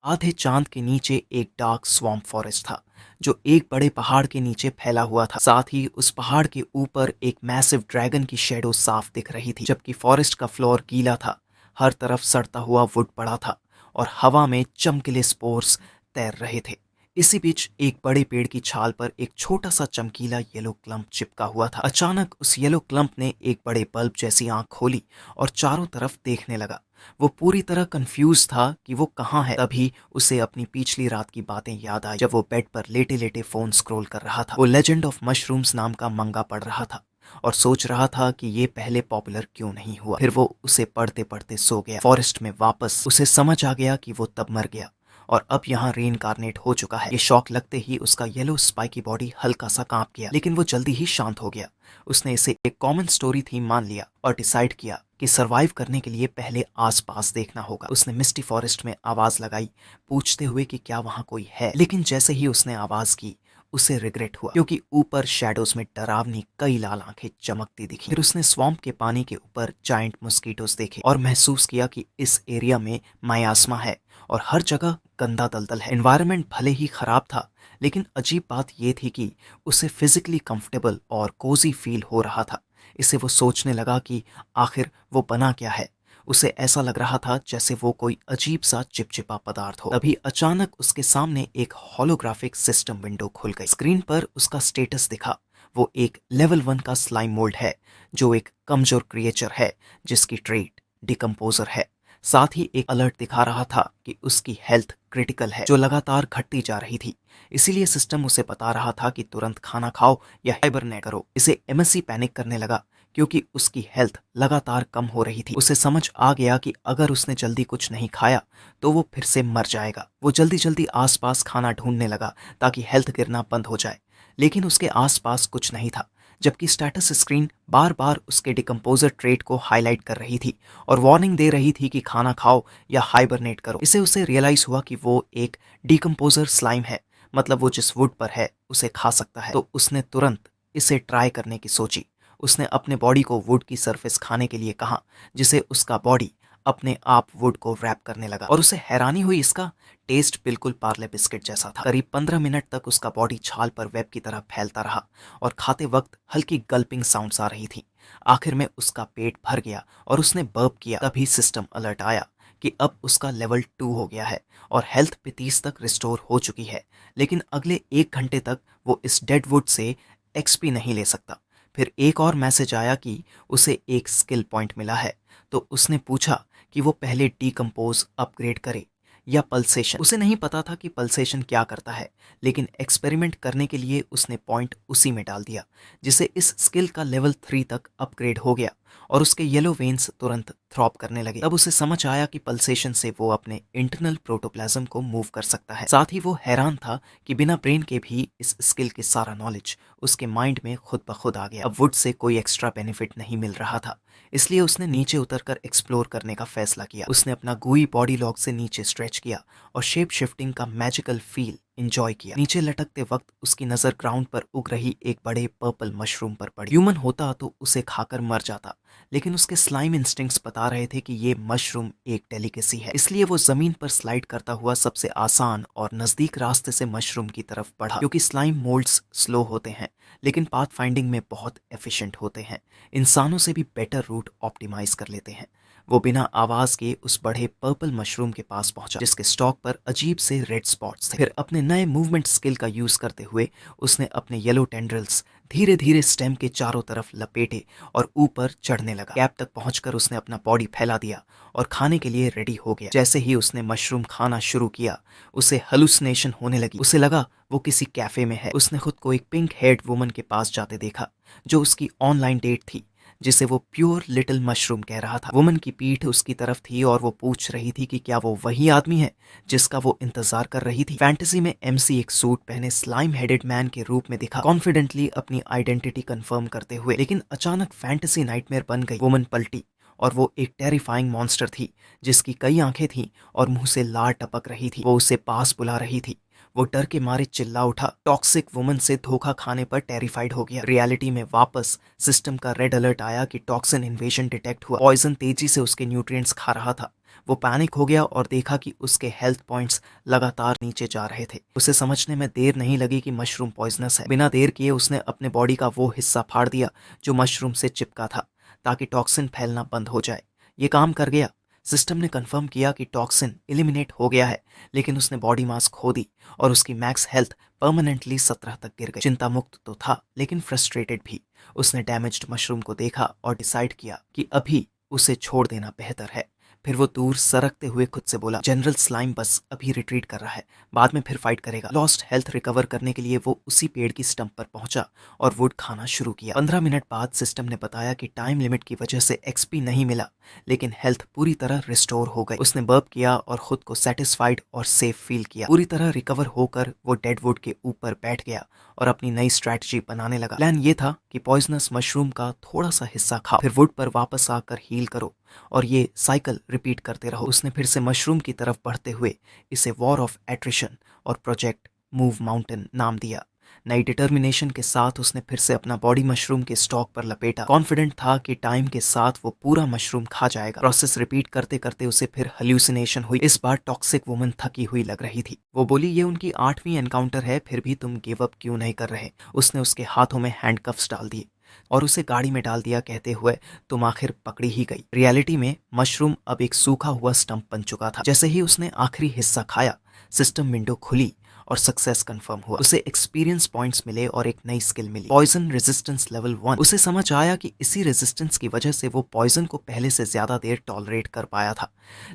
आधे चांद के नीचे एक डार्क स्वॉम्प फॉरेस्ट था जो एक बड़े पहाड़ के नीचे फैला हुआ था। साथ ही उस पहाड़ के ऊपर एक मैसिव ड्रैगन की शेडो साफ दिख रही थी। जबकि फॉरेस्ट का फ्लोर गीला था, हर तरफ सड़ता हुआ वुड पड़ा था और हवा में चमकीले स्पोर्स तैर रहे थे। इसी बीच एक बड़े पेड़ की छाल पर एक छोटा सा चमकीला येलो क्लम्प चिपका हुआ था। अचानक उस येलो क्लम्प ने एक बड़े बल्ब जैसी आंख खोली और चारों तरफ देखने लगा। वो पूरी तरह कंफ्यूज था कि वो कहाँ है। तभी उसे अपनी पिछली रात की बातें याद आई, जब वो बेड पर लेटे लेटे फोन स्क्रॉल कर रहा था। वो लेजेंड ऑफ मशरूम्स नाम का मंगा पढ़ रहा था और सोच रहा था कि ये पहले पॉपुलर क्यों नहीं हुआ। फिर वो उसे पढ़ते पढ़ते सो गया। फॉरेस्ट में वापस उसे समझ आ गया कि वो तब मर गया और अब यहाँ रीइंकार्नेट हो चुका है। ये शॉक लगते ही उसका येलो स्पाइकी बॉडी हल्का सा कांप गया, लेकिन वो जल्दी ही शांत हो गया। उसने इसे एक कॉमन स्टोरी थीम मान लिया और डिसाइड किया कि सरवाइव करने के लिए पहले आसपास देखना होगा। उसने मिस्टी फॉरेस्ट में आवाज लगाई, पूछते हुए कि क्या वहां कोई है। लेकिन जैसे ही उसने आवाज की, उसे रिग्रेट हुआ, क्योंकि ऊपर शैडोज में डरावनी कई लाल आंखें चमकती दिखी। फिर उसने स्वॉम्प के पानी के ऊपर जायंट मॉस्किटोस देखे और महसूस किया कि इस एरिया में मायास्मा है और हर जगह गंदा दलदल है। एनवायरनमेंट भले ही खराब था, लेकिन अजीब बात यह थी कि उसे फिजिकली कंफर्टेबल और कोजी फील हो रहा था। इससे वो सोचने लगा कि आखिर वो बना क्या है। उसे ऐसा लग रहा था जैसे वो कोई अजीब सा चिपचिपा पदार्थ हो। तभी अचानक उसके सामने एक होलोग्राफिक सिस्टम विंडो खुल गई। स्क्रीन पर उसका स्टेटस दिखा। वो एक लेवल 1 का स्लाइम मोल्ड है जो एक कमजोर क्रिएचर है जिसकी ट्रेट डिकम्पोजर है। साथ ही एक अलर्ट दिखा रहा था कि उसकी हेल्थ क्रिटिकल है, जो लगातार घटती जा रही थी। इसीलिए सिस्टम उसे बता रहा था कि तुरंत खाना खाओ या हाइबरनेट करो। इसे एमएससी पैनिक करने लगा क्योंकि उसकी हेल्थ लगातार कम हो रही थी। उसे समझ आ गया कि अगर उसने जल्दी कुछ नहीं खाया तो वो फिर से मर जाएगा। वो जल्दी जल्दी आसपास खाना ढूंढने लगा ताकि हेल्थ गिरना बंद हो जाए, लेकिन उसके आसपास कुछ नहीं था। जबकि स्टेटस स्क्रीन बार बार उसके डिकम्पोजर ट्रेट को हाईलाइट कर रही थी और वार्निंग दे रही थी कि खाना खाओ या हाइबरनेट करो। इससे उसे रियलाइज हुआ कि वो एक डिकम्पोजर स्लाइम है, मतलब वो जिस वुड पर है उसे खा सकता है। तो उसने तुरंत इसे ट्राई करने की सोची। उसने अपने बॉडी को वुड की सरफेस खाने के लिए कहा, जिसे उसका बॉडी अपने आप वुड को रैप करने लगा और उसे हैरानी हुई, इसका टेस्ट बिल्कुल पार्ले बिस्किट जैसा था। करीब 15 मिनट तक उसका बॉडी छाल पर वेब की तरह फैलता रहा और खाते वक्त हल्की गल्पिंग साउंड्स आ रही थी। आखिर में उसका पेट भर गया और उसने बर्प किया। तभी सिस्टम अलर्ट आया कि अब उसका लेवल 2 हो गया है और हेल्थ 30 तक रिस्टोर हो चुकी है, लेकिन अगले 1 घंटे तक वो इस डेड वुड से एक्सपी नहीं ले सकता। फिर एक और मैसेज आया कि उसे एक स्किल पॉइंट मिला है। तो उसने पूछा कि वो पहले डीकम्पोज अपग्रेड करे या पल्सेशन। उसे नहीं पता था कि पल्सेशन क्या करता है, लेकिन एक्सपेरिमेंट करने के लिए उसने पॉइंट उसी में डाल दिया, जिसे इस स्किल का लेवल 3 तक अपग्रेड हो गया और उसके येलो वेन्स तुरंत थ्रॉप करने लगे। तब उसे समझ आया कि पल्सेशन से वो अपने इंटरनल प्रोटोप्लाज्म को मूव कर सकता है। साथ ही वो हैरान था कि बिना ब्रेन के भी इस स्किल के सारा नॉलेज उसके माइंड में खुद ब खुद आ गया। अब वुड से कोई एक्स्ट्रा बेनिफिट नहीं मिल रहा था, इसलिए उसने नीचे उतरकर एक्सप्लोर करने का फैसला किया। उसने अपना गुई बॉडी लॉग से नीचे स्ट्रेच किया और शेप शिफ्टिंग का मैजिकल फील एंजॉय किया। नीचे लटकते वक्त उसकी नजर ग्राउंड पर उग रही एक बड़े पर्पल मशरूम पर पड़ी। ह्यूमन होता तो उसे खाकर मर जाता, लेकिन उसके स्लाइम इंस्टिंक्ट्स बता रहे थे कि ये मशरूम एक डेलिकेसी है। इसलिए वो जमीन पर स्लाइड करता हुआ सबसे आसान और नजदीक रास्ते से मशरूम की तरफ बढ़ा। क्योंकि स्लाइम मोल्ड्स स्लो होते हैं, लेकिन पाथ फाइंडिंग में बहुत एफिशिएंट होते हैं, इंसानों से भी बेटर रूट ऑप्टिमाइज कर लेते हैं। वो बिना आवाज के उस बड़े पर्पल मशरूम के पास पहुंचा, जिसके स्टॉक पर अजीब से रेड स्पॉट्स थे। फिर अपने नए मूवमेंट स्किल का यूज करते हुए उसने अपने येलो टेंड्रिल्स धीरे धीरे स्टेम के चारों तरफ लपेटे और ऊपर चढ़ने लगा। कैप तक पहुंचकर उसने अपना बॉडी फैला दिया और खाने के लिए रेडी हो गया। जैसे ही उसने मशरूम खाना शुरू किया, उसे हेलुसिनेशन होने लगी। उसे लगा वो किसी कैफे में है। उसने खुद को एक पिंक हेड वुमन के पास जाते देखा, जो उसकी ऑनलाइन डेट थी, जिसे वो प्योर लिटिल मशरूम कह रहा था। वुमन की पीठ उसकी तरफ थी और वो पूछ रही थी कि क्या वो वही आदमी है जिसका वो इंतजार कर रही थी। फैंटेसी में एमसी एक सूट पहने स्लाइम हेडेड मैन के रूप में दिखा, कॉन्फिडेंटली अपनी आइडेंटिटी कंफर्म करते हुए। लेकिन अचानक फैंटेसी नाइटमेयर बन गई। वुमन पलटी और वो एक टेरिफाइंग मॉन्स्टर थी, जिसकी कई आंखें थीं और मुंह से लार टपक रही थी। वो उसे पास बुला रही थी। वो डर के मारे चिल्ला उठा। टॉक्सिक वुमन से धोखा खाने पर टेरिफाइड हो गया। रियलिटी में वापस सिस्टम का रेड अलर्ट आया कि टॉक्सिन इन्वेजन डिटेक्ट हुआ। पॉइजन तेजी से उसके न्यूट्रिएंट्स खा रहा था। वो पैनिक हो गया और देखा कि उसके हेल्थ पॉइंट्स लगातार नीचे जा रहे थे। उसे समझने में देर नहीं लगी कि मशरूम पॉइजनस है। बिना देर किए उसने अपने बॉडी का वो हिस्सा फाड़ दिया जो मशरूम से चिपका था, ताकि टॉक्सिन फैलना बंद हो जाए। ये काम कर गया। सिस्टम ने कंफर्म किया कि टॉक्सिन एलिमिनेट हो गया है, लेकिन उसने बॉडी मास खो दी और उसकी मैक्स हेल्थ परमानेंटली 17 तक गिर गई। चिंता मुक्त तो था, लेकिन फ्रस्ट्रेटेड भी। उसने डैमेज्ड मशरूम को देखा और डिसाइड किया कि अभी उसे छोड़ देना बेहतर है। फिर वो दूर सरकते हुए खुद से बोला, जनरल स्लाइम बस अभी रिट्रीट कर रहा है, बाद में फिर फाइट करेगा। लॉस्ट हेल्थ रिकवर करने के लिए वो उसी पेड़ की स्टंप पर पहुंचा और वुड खाना शुरू किया। 15 मिनट बाद सिस्टम ने बताया कि टाइम लिमिट की वजह से एक्सपी नहीं मिला, लेकिन हेल्थ पूरी तरह रिस्टोर हो गई। उसने बर्प किया और खुद को सेटिस्फाइड और सेफ फील किया। पूरी तरह रिकवर होकर वो डेड वुड के ऊपर बैठ गया और अपनी नई स्ट्रैटेजी बनाने लगा। प्लान ये था कि पॉइजनस मशरूम का थोड़ा सा हिस्सा खाओ, फिर वुड पर वापस आकर हील करो और ये साइकिल रिपीट करते रहो। उसने फिर से मशरूम की तरफ बढ़ते हुए इसे वॉर ऑफ एट्रिशन और प्रोजेक्ट मूव माउंटेन नाम दिया। नई डिटर्मिनेशन के साथ उसने फिर से अपना बॉडी मशरूम के स्टॉक पर लपेटा। कॉन्फिडेंट था कि टाइम के साथ वो पूरा मशरूम खा जाएगा। प्रोसेस रिपीट करते करते उसे फिर हेल्यूसिनेशन हुई। इस बार टॉक्सिक वुमन थकी हुई लग रही थी। वो बोली, ये उनकी 8वीं एनकाउंटर है, फिर भी तुम गिव अप क्यों नहीं कर रहे। उसने उसके हाथों में हैंडकफ्स डाल दिए और उसे गाड़ी में डाल दिया, कहते हुए, तुम आखिर पकड़ी ही गई। रियलिटी में मशरूम अब एक सूखा हुआ स्टंप बन चुका था। जैसे ही उसने आखिरी हिस्सा खाया, सिस्टम विंडो खुली और सक्सेस कंफर्म हुआ। उसे एक्सपीरियंस पॉइंट्स मिले और एक नई स्किल मिली, पॉइजन रेजिस्टेंस लेवल 1। उसे समझ आया कि इसी रेजिस्टेंस की वजह से वो पॉइजन को पहले से ज्यादा देर टॉलरेट कर पाया था।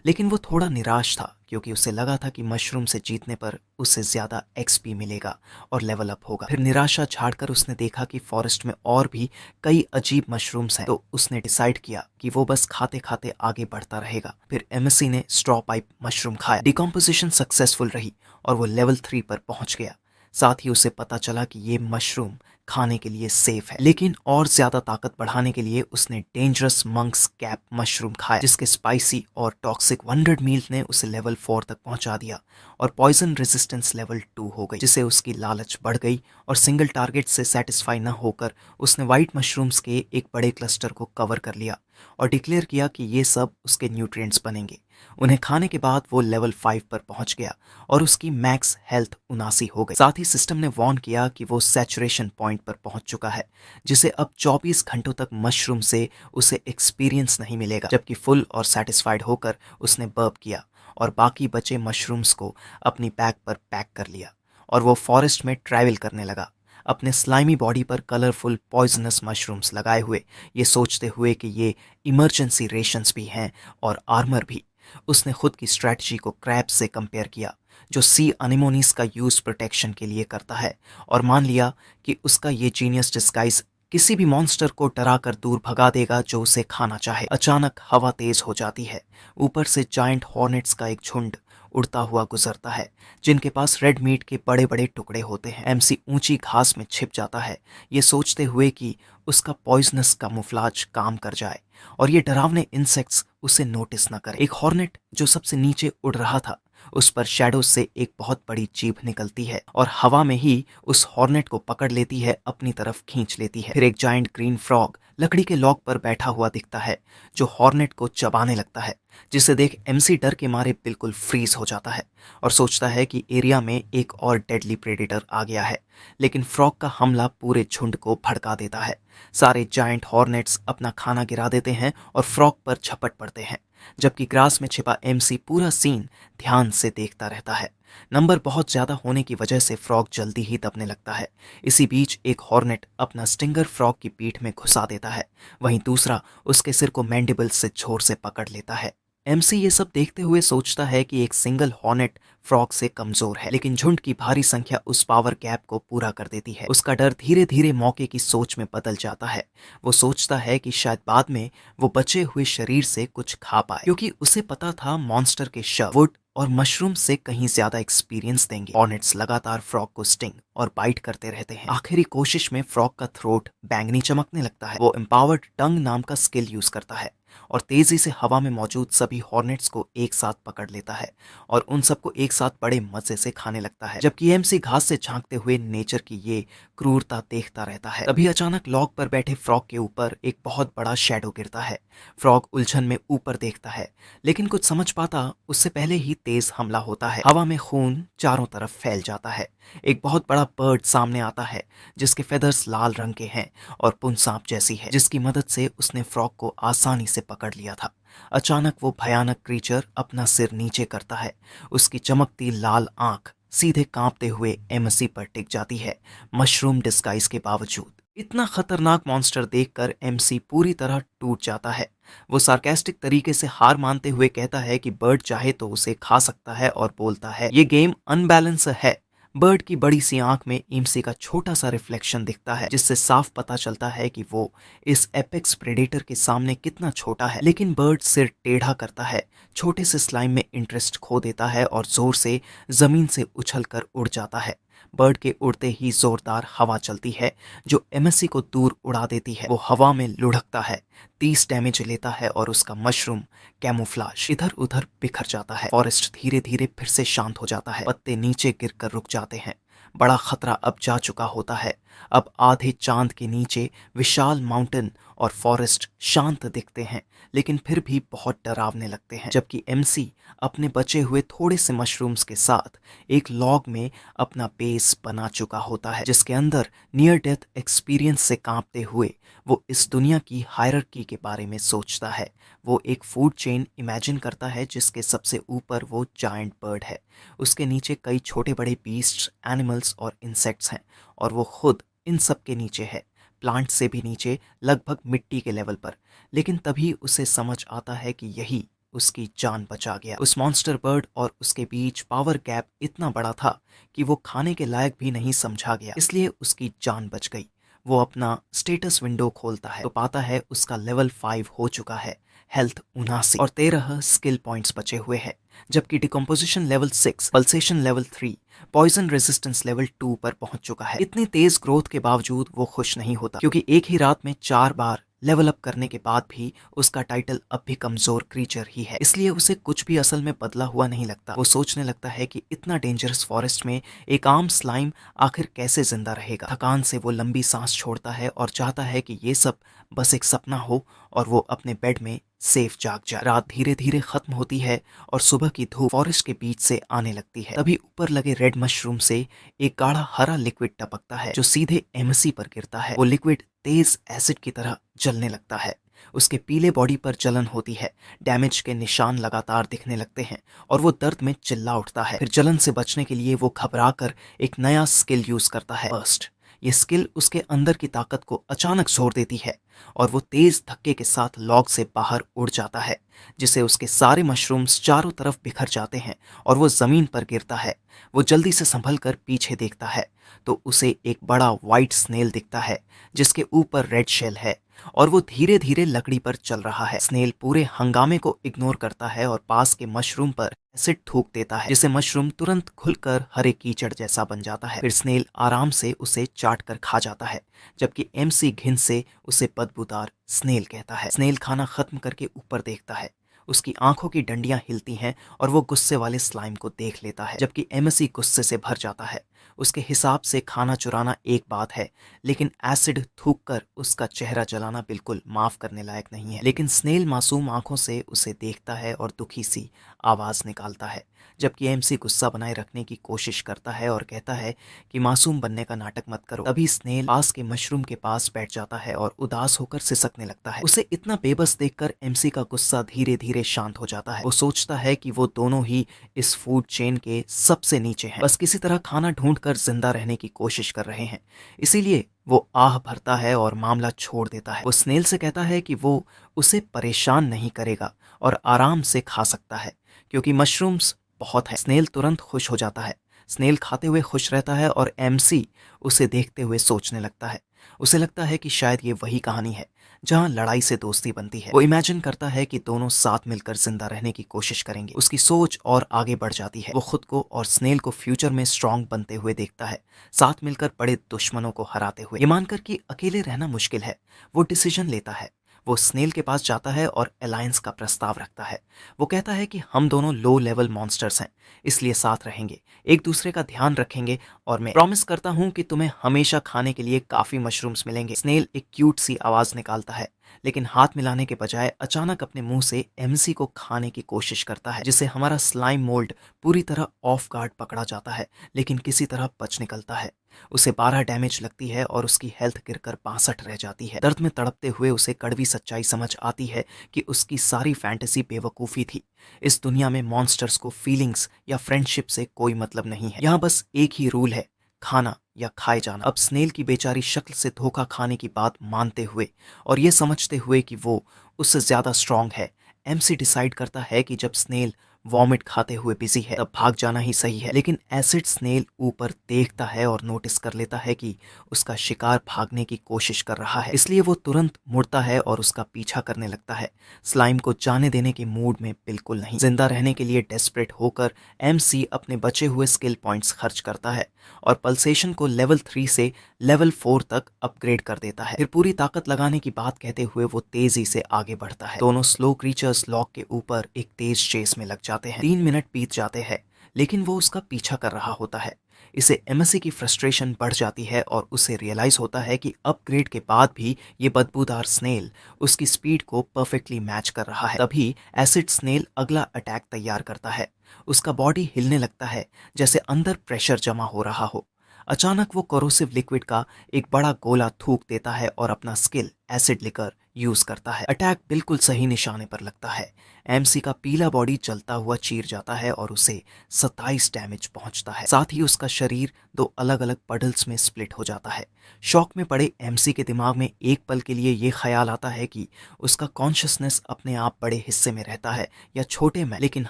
लेकिन वो थोड़ा निराश था, क्योंकि उसे लगा था कि मशरूम से जीतने पर उसे ज्यादा एक्सपी मिलेगा और लेवल अप होगा। फिर निराशा झाड़कर उसने देखा कि फॉरेस्ट में और भी कई अजीब मशरूम्स हैं, तो उसने डिसाइड किया कि वो बस खाते खाते आगे बढ़ता रहेगा। फिर एमएससी ने स्ट्रॉ पाइप मशरूम खाया। डिकम्पोजिशन सक्सेसफुल रही और वो लेवल 3 पर पहुंच गया। साथ ही उसे पता चला कि ये मशरूम खाने के लिए सेफ है। लेकिन और ज्यादा ताकत बढ़ाने के लिए उसने डेंजरस मंक्स कैप मशरूम खाया, जिसके स्पाइसी और टॉक्सिक 100 मील ने उसे लेवल 4 तक पहुंचा दिया और पॉइजन रेजिस्टेंस लेवल 2 हो गई, जिससे उसकी लालच बढ़ गई और सिंगल टारगेट से सेटिस्फाई न होकर उसने व्हाइट मशरूम्स के एक बड़े क्लस्टर को कवर कर लिया और डिक्लेयर किया कि ये सब उसके न्यूट्रिएंट्स बनेंगे। उन्हें खाने के बाद वो लेवल 5 पर पहुंच गया और उसकी मैक्स हेल्थ 79 हो गई। साथ ही सिस्टम ने वार्न किया कि वो सैचुरेशन पॉइंट पर पहुंच चुका है, जिसे अब 24 घंटों तक मशरूम से उसे एक्सपीरियंस नहीं मिलेगा। जबकि फुल और सेटिस्फाइड होकर उसने बर्प किया और बाकी बचे मशरूम्स को अपनी बैग पर पैक कर लिया और वो फॉरेस्ट में ट्रैवल करने लगा, अपने स्लाइमी बॉडी पर कलरफुल पॉइजनस मशरूम्स लगाए हुए, ये सोचते हुए कि ये इमरजेंसी रेशंस भी हैं और आर्मर भी। उसने खुद की स्ट्रैटेजी को क्रैब से कंपेयर किया, जो सी अनिमोनीस का यूज प्रोटेक्शन के लिए करता है, और मान लिया कि उसका ये जीनियस डिस्गाइज किसी भी मॉन्स्टर को डरा कर दूर भगा देगा जो उसे खाना चाहे। अचानक हवा तेज हो जाती है। ऊपर से जायंट हॉर्नेट्स का एक झुंड उड़ता हुआ गुजरता है, जिनके पास रेड मीट के बड़े बड़े टुकड़े होते हैं। एमसी ऊंची घास में छिप जाता है, ये सोचते हुए कि उसका पॉइजनस कैमोफ्लेज काम कर जाए और ये डरावने इंसेक्ट्स उसे नोटिस न करें। एक हॉर्नेट जो सबसे नीचे उड़ रहा था, उस पर शैडो से एक बहुत बड़ी जीभ निकलती है और हवा में ही उस हॉर्नेट को पकड़ लेती है, अपनी तरफ खींच लेती है। फिर एक जायंट ग्रीन फ्रॉग लकड़ी के लॉग पर बैठा हुआ दिखता है, जो हॉर्नेट को चबाने लगता है, जिसे देख एमसी डर के मारे बिल्कुल फ्रीज हो जाता है और सोचता है कि एरिया में एक और डेडली प्रेडेटर आ गया है। लेकिन फ्रॉग का हमला पूरे झुंड को भड़का देता है। सारे जायंट हॉर्नेट्स अपना खाना गिरा देते हैं और फ्रॉग पर झपट पड़ते हैं, जबकि ग्रास में छिपा एमसी पूरा सीन ध्यान से देखता रहता है। नंबर बहुत ज्यादा होने की वजह से फ्रॉग जल्दी ही दबने लगता है। इसी बीच एक हॉर्नेट अपना स्टिंगर फ्रॉग की पीठ में घुसा देता है, वहीं दूसरा उसके सिर को मैंडिबल से जोर से पकड़ लेता है। एमसी ये सब देखते हुए सोचता है कि एक सिंगल हॉर्नेट फ्रॉग से कमजोर है, लेकिन झुंड की भारी संख्या उस पावर गैप को पूरा कर देती है। उसका डर धीरे धीरे मौके की सोच में बदल जाता है। वो सोचता है कि शायद बाद में वो बचे हुए शरीर से कुछ खा पाए, क्योंकि उसे पता था मॉन्स्टर के शव वुड और मशरूम से कहीं ज्यादा एक्सपीरियंस देंगे। हॉर्नेट्स लगातार फ्रॉग को स्टिंग और बाइट करते रहते हैं। आखिरी कोशिश में फ्रॉग का थ्रोट बैंगनी चमकने लगता है। वो एम्पावर्ड टंग नाम का स्किल यूज करता है, और तेजी से हवा में मौजूद सभी हॉर्नेट्स को एक साथ पकड़ लेता है और उन सबको एक साथ बड़े मजे से खाने लगता है। जबकि एमसी घास से झांकते हुए नेचर की ये क्रूरता देखता रहता है। तभी अचानक लॉग पर बैठे फ्रॉग के ऊपर एक बहुत बड़ा शैडो गिरता है। फ्रॉग उलझन में ऊपर देखता है, लेकिन कुछ समझ पाता उससे पहले ही तेज हमला होता है। हवा में खून चारों तरफ फैल जाता है। एक बहुत बड़ा बर्ड सामने आता है जिसके फेदर्स लाल रंग के हैं और पुंछ सांप जैसी है, जिसकी मदद से उसने फ्रॉग को आसानी से पकड़ लिया था। अचानक वो भयानक क्रीचर अपना सिर नीचे करता है। उसकी चमकती लाल आंख सीधे कांपते हुए एमसी पर टिक जाती है, मशरूम डिस्गाइज के बावजूद। इतना खतरनाक मॉन्स्टर देखकर एमसी पूरी तरह टूट जाता है। वो सार्केस्टिक तरीके से हार मानते हुए कहता है कि बर्ड चाहे तो उसे खा सकता है और बोलता है, ये गेम अनबैलेंस है। बर्ड की बड़ी सी आंख में एमसी का छोटा सा रिफ्लेक्शन दिखता है, जिससे साफ पता चलता है कि वो इस एपेक्स प्रेडेटर के सामने कितना छोटा है। लेकिन बर्ड सिर टेढ़ा करता है, छोटे से स्लाइम में इंटरेस्ट खो देता है और जोर से जमीन से उछलकर उड़ जाता है। बर्ड के उड़ते ही जोरदार हवा चलती है जो एमएससी को दूर उड़ा देती है। वो हवा में लुढ़कता है, 30 डैमेज लेता है और उसका मशरूम कैमोफ्लाज इधर उधर बिखर जाता है। फॉरेस्ट धीरे धीरे फिर से शांत हो जाता है। पत्ते नीचे गिरकर रुक जाते हैं। बड़ा खतरा अब जा चुका होता है। अब आधे चांद के नीचे विशाल माउंटेन और फॉरेस्ट शांत दिखते हैं, लेकिन फिर भी बहुत डरावने लगते हैं। जबकि एमसी अपने बचे हुए थोड़े से मशरूम्स के साथ एक लॉग में अपना बेस बना चुका होता है, जिसके अंदर नियर डेथ एक्सपीरियंस से कांपते हुए वो इस दुनिया की हायरार्की के बारे में सोचता है। वो एक फूड चेन इमेजिन करता है जिसके सबसे ऊपर वो जायंट बर्ड है, उसके नीचे कई छोटे बड़े बीस्ट्स, एनिमल्स और इंसेक्ट्स हैं, और वो खुद इन सब के नीचे है, प्लांट से भी नीचे, लगभग मिट्टी के लेवल पर। लेकिन तभी उसे समझ आता है कि यही उसकी जान बचा गया। उस मॉन्स्टर बर्ड और उसके बीच पावर गैप इतना बड़ा था कि वो खाने के लायक भी नहीं समझा गया, इसलिए उसकी जान बच गई। वो अपना स्टेटस विंडो खोलता है तो पाता है उसका लेवल 5 हो चुका है, हेल्थ 79 और 13 स्किल पॉइंट्स बचे हुए हैं। जबकि decomposition level 6, pulsation level 3, poison resistance level 2 पर पहुंच चुका है। इतनी तेज ग्रोथ के बावजूद वो खुश नहीं होता, क्योंकि एक ही रात में 4 बार लेवल अप करने के बाद भी उसका टाइटल अब भी कमजोर क्रीचर ही है, इसलिए उसे कुछ भी असल में बदला हुआ नहीं लगता। वो सोचने लगता है कि इतना डेंजरस फॉरेस्ट में एक आम स्लाइम आखिर कैसे जिंदा रहेगा। थकान से वो लंबी सांस छोड़ता है और चाहता है कि ये सब बस एक सपना हो और वो अपने बेड में सेफ जाग जाए। रात धीरे धीरे खत्म होती है और सुबह की धूप फॉरेस्ट के बीच से आने लगती है। तभी ऊपर लगे रेड मशरूम से एक गाढ़ा हरा लिक्विड टपकता है जो सीधे एमसी पर गिरता है। वो लिक्विड तेज एसिड की तरह जलने लगता है। उसके पीले बॉडी पर जलन होती है, डैमेज के निशान लगातार दिखने लगते हैं और वो दर्द में चिल्ला उठता है। फिर जलन से बचने के लिए वो घबराकर एक नया स्किल यूज करता है, बर्स्ट। ये स्किल उसके अंदर की ताकत को अचानक जोड़ देती है और वो तेज धक्के के साथ लॉग से बाहर उड़ जाता है, जिससे उसके सारे मशरूम्स चारों तरफ बिखर जाते हैं और वो जमीन पर गिरता है। वो जल्दी से संभल कर पीछे देखता है तो उसे एक बड़ा व्हाइट स्नेल दिखता है जिसके ऊपर रेड शेल है और वो धीरे धीरे लकड़ी पर चल रहा है। स्नेल पूरे हंगामे को इग्नोर करता है और पास के मशरूम पर एसिड थूक देता है, जिससे मशरूम तुरंत खुलकर हरे कीचड़ जैसा बन जाता है। फिर स्नेल आराम से उसे चाट कर खा जाता है, जबकि एमसी घिन से उसे बदबूदार स्नेल कहता है। स्नेल खाना खत्म करके ऊपर देखता है, उसकी आंखों की डंडियां हिलती हैं और वो गुस्से वाले स्लाइम को देख लेता है, जबकि एमसी गुस्से से भर जाता है। उसके हिसाब से खाना चुराना एक बात है, लेकिन एसिड थूक कर उसका चेहरा जलाना बिल्कुल माफ करने लायक नहीं है। लेकिन स्नेल मासूम आंखों से उसे देखता है और दुखी सी आवाज निकालता है, जबकि एमसी गुस्सा बनाए रखने की कोशिश करता है और कहता है कि मासूम बनने का नाटक मत करो। तभी स्नेल पास के मशरूम के पास बैठ जाता है और उदास होकर सिसकने लगता है। उसे इतना बेबस देखकर एमसी का गुस्सा धीरे धीरे शांत हो जाता है। वो सोचता है कि वो दोनों ही इस फूड चेन के सबसे नीचे हैं, बस किसी तरह खाना ढूंढकर जिंदा रहने की कोशिश कर रहे हैं। इसीलिए वो आह भरता है और मामला छोड़ देता है। वो स्नेल से कहता है कि वो उसे परेशान नहीं करेगा और आराम से खा सकता है, क्योंकि मशरूम्स बहुत है। स्नेल तुरंत खुश हो जाता है। स्नेल खाते हुए खुश रहता है और एमसी उसे देखते हुए सोचने लगता है। उसे लगता है कि शायद ये वही कहानी है जहां लड़ाई से दोस्ती बनती है। वो इमेजिन करता है कि दोनों साथ मिलकर जिंदा रहने की कोशिश करेंगे। उसकी सोच और आगे बढ़ जाती है। वो खुद को और स्नेल को फ्यूचर में स्ट्रांग बनते हुए देखता है, साथ मिलकर बड़े दुश्मनों को हराते हुए। ये मानकर कि अकेले रहना मुश्किल है, वो डिसीजन लेता है। वो स्नेल के पास जाता है और अलायंस का प्रस्ताव रखता है। वो कहता है कि हम दोनों लो लेवल मॉन्स्टर्स हैं, इसलिए साथ रहेंगे, एक दूसरे का ध्यान रखेंगे और मैं प्रॉमिस करता हूँ कि तुम्हें हमेशा खाने के लिए काफी मशरूम्स मिलेंगे। स्नेल एक क्यूट सी आवाज निकालता है, लेकिन हाथ मिलाने के बजाय अचानक अपने मुंह से एमसी को खाने की कोशिश करता है, जिससे हमारा स्लाइम मोल्ड पूरी तरह ऑफ गार्ड पकड़ा जाता है, लेकिन किसी तरह बच निकलता है। उसे 12 डैमेज लगती है और उसकी हेल्थ गिरकर 62 रह जाती है। दर्द में तड़पते हुए उसे कड़वी सच्चाई समझ आती है कि उसकी सारी फैंटेसी बेवकूफ़ी थी। इस दुनिया में मॉन्स्टर्स को फीलिंग्स या फ्रेंडशिप से कोई मतलब नहीं है। यहाँ बस एक ही रूल है, खाना या खाए जाना। अब स्नेल की बेचारी शक्ल से धोखा खाने की बात मानते हुए और ये समझते हुए कि वो उससे ज्यादा स्ट्रांग है, एमसी डिसाइड करता है कि जब स्नेल वॉमिट खाते हुए बिजी है तब भाग जाना ही सही है। लेकिन एसिड स्नेल ऊपर देखता है और नोटिस कर लेता है कि उसका शिकार भागने की कोशिश कर रहा है, इसलिए वो तुरंत मुड़ता है और उसका पीछा करने लगता है। स्लाइम को जाने देने के मूड में बिल्कुल नहीं। जिंदा रहने के लिए डेस्परेट होकर एमसी अपने बचे हुए स्किल पॉइंट्स खर्च करता है और पल्सेशन को लेवल 3 से लेवल 4 तक अपग्रेड कर देता है। फिर पूरी ताकत लगाने की बात कहते हुए वो तेजी से आगे बढ़ता है। दोनों स्लो क्रीचर्स लॉक के ऊपर एक तेज चेस में लग जाते हैं। 3 मिनट बीत जाते हैं, लेकिन वो उसका पीछा कर रहा होता है। इसे एमएससी की फ्रस्ट्रेशन बढ़ जाती है और उसे रियलाइज होता है कि अपग्रेड के बाद भी ये बदबूदार स्नेल उसकी स्पीड को परफेक्टली मैच कर रहा है। तभी एसिड स्नेल अगला अटैक तैयार करता है। उसका बॉडी हिलने लगता है जैसे अंदर प्रेशर जमा हो रहा हो। अचानक वो कोरोसिव लिक्विड का एक बड़ा गोला थूक देता है और अपना स्किल एसिड लिकर यूज करता है। अटैक बिल्कुल सही निशाने पर लगता है। एमसी का पीला बॉडी जलता हुआ चीर जाता है और उसे 27 डैमेज पहुंचता है। साथ ही उसका शरीर 2 अलग अलग पडल्स में स्प्लिट हो जाता है। शॉक में पड़े एमसी के दिमाग में एक पल के लिए ये ख्याल आता है कि उसका कॉन्शियसनेस अपने आप बड़े हिस्से में रहता है या छोटे में, लेकिन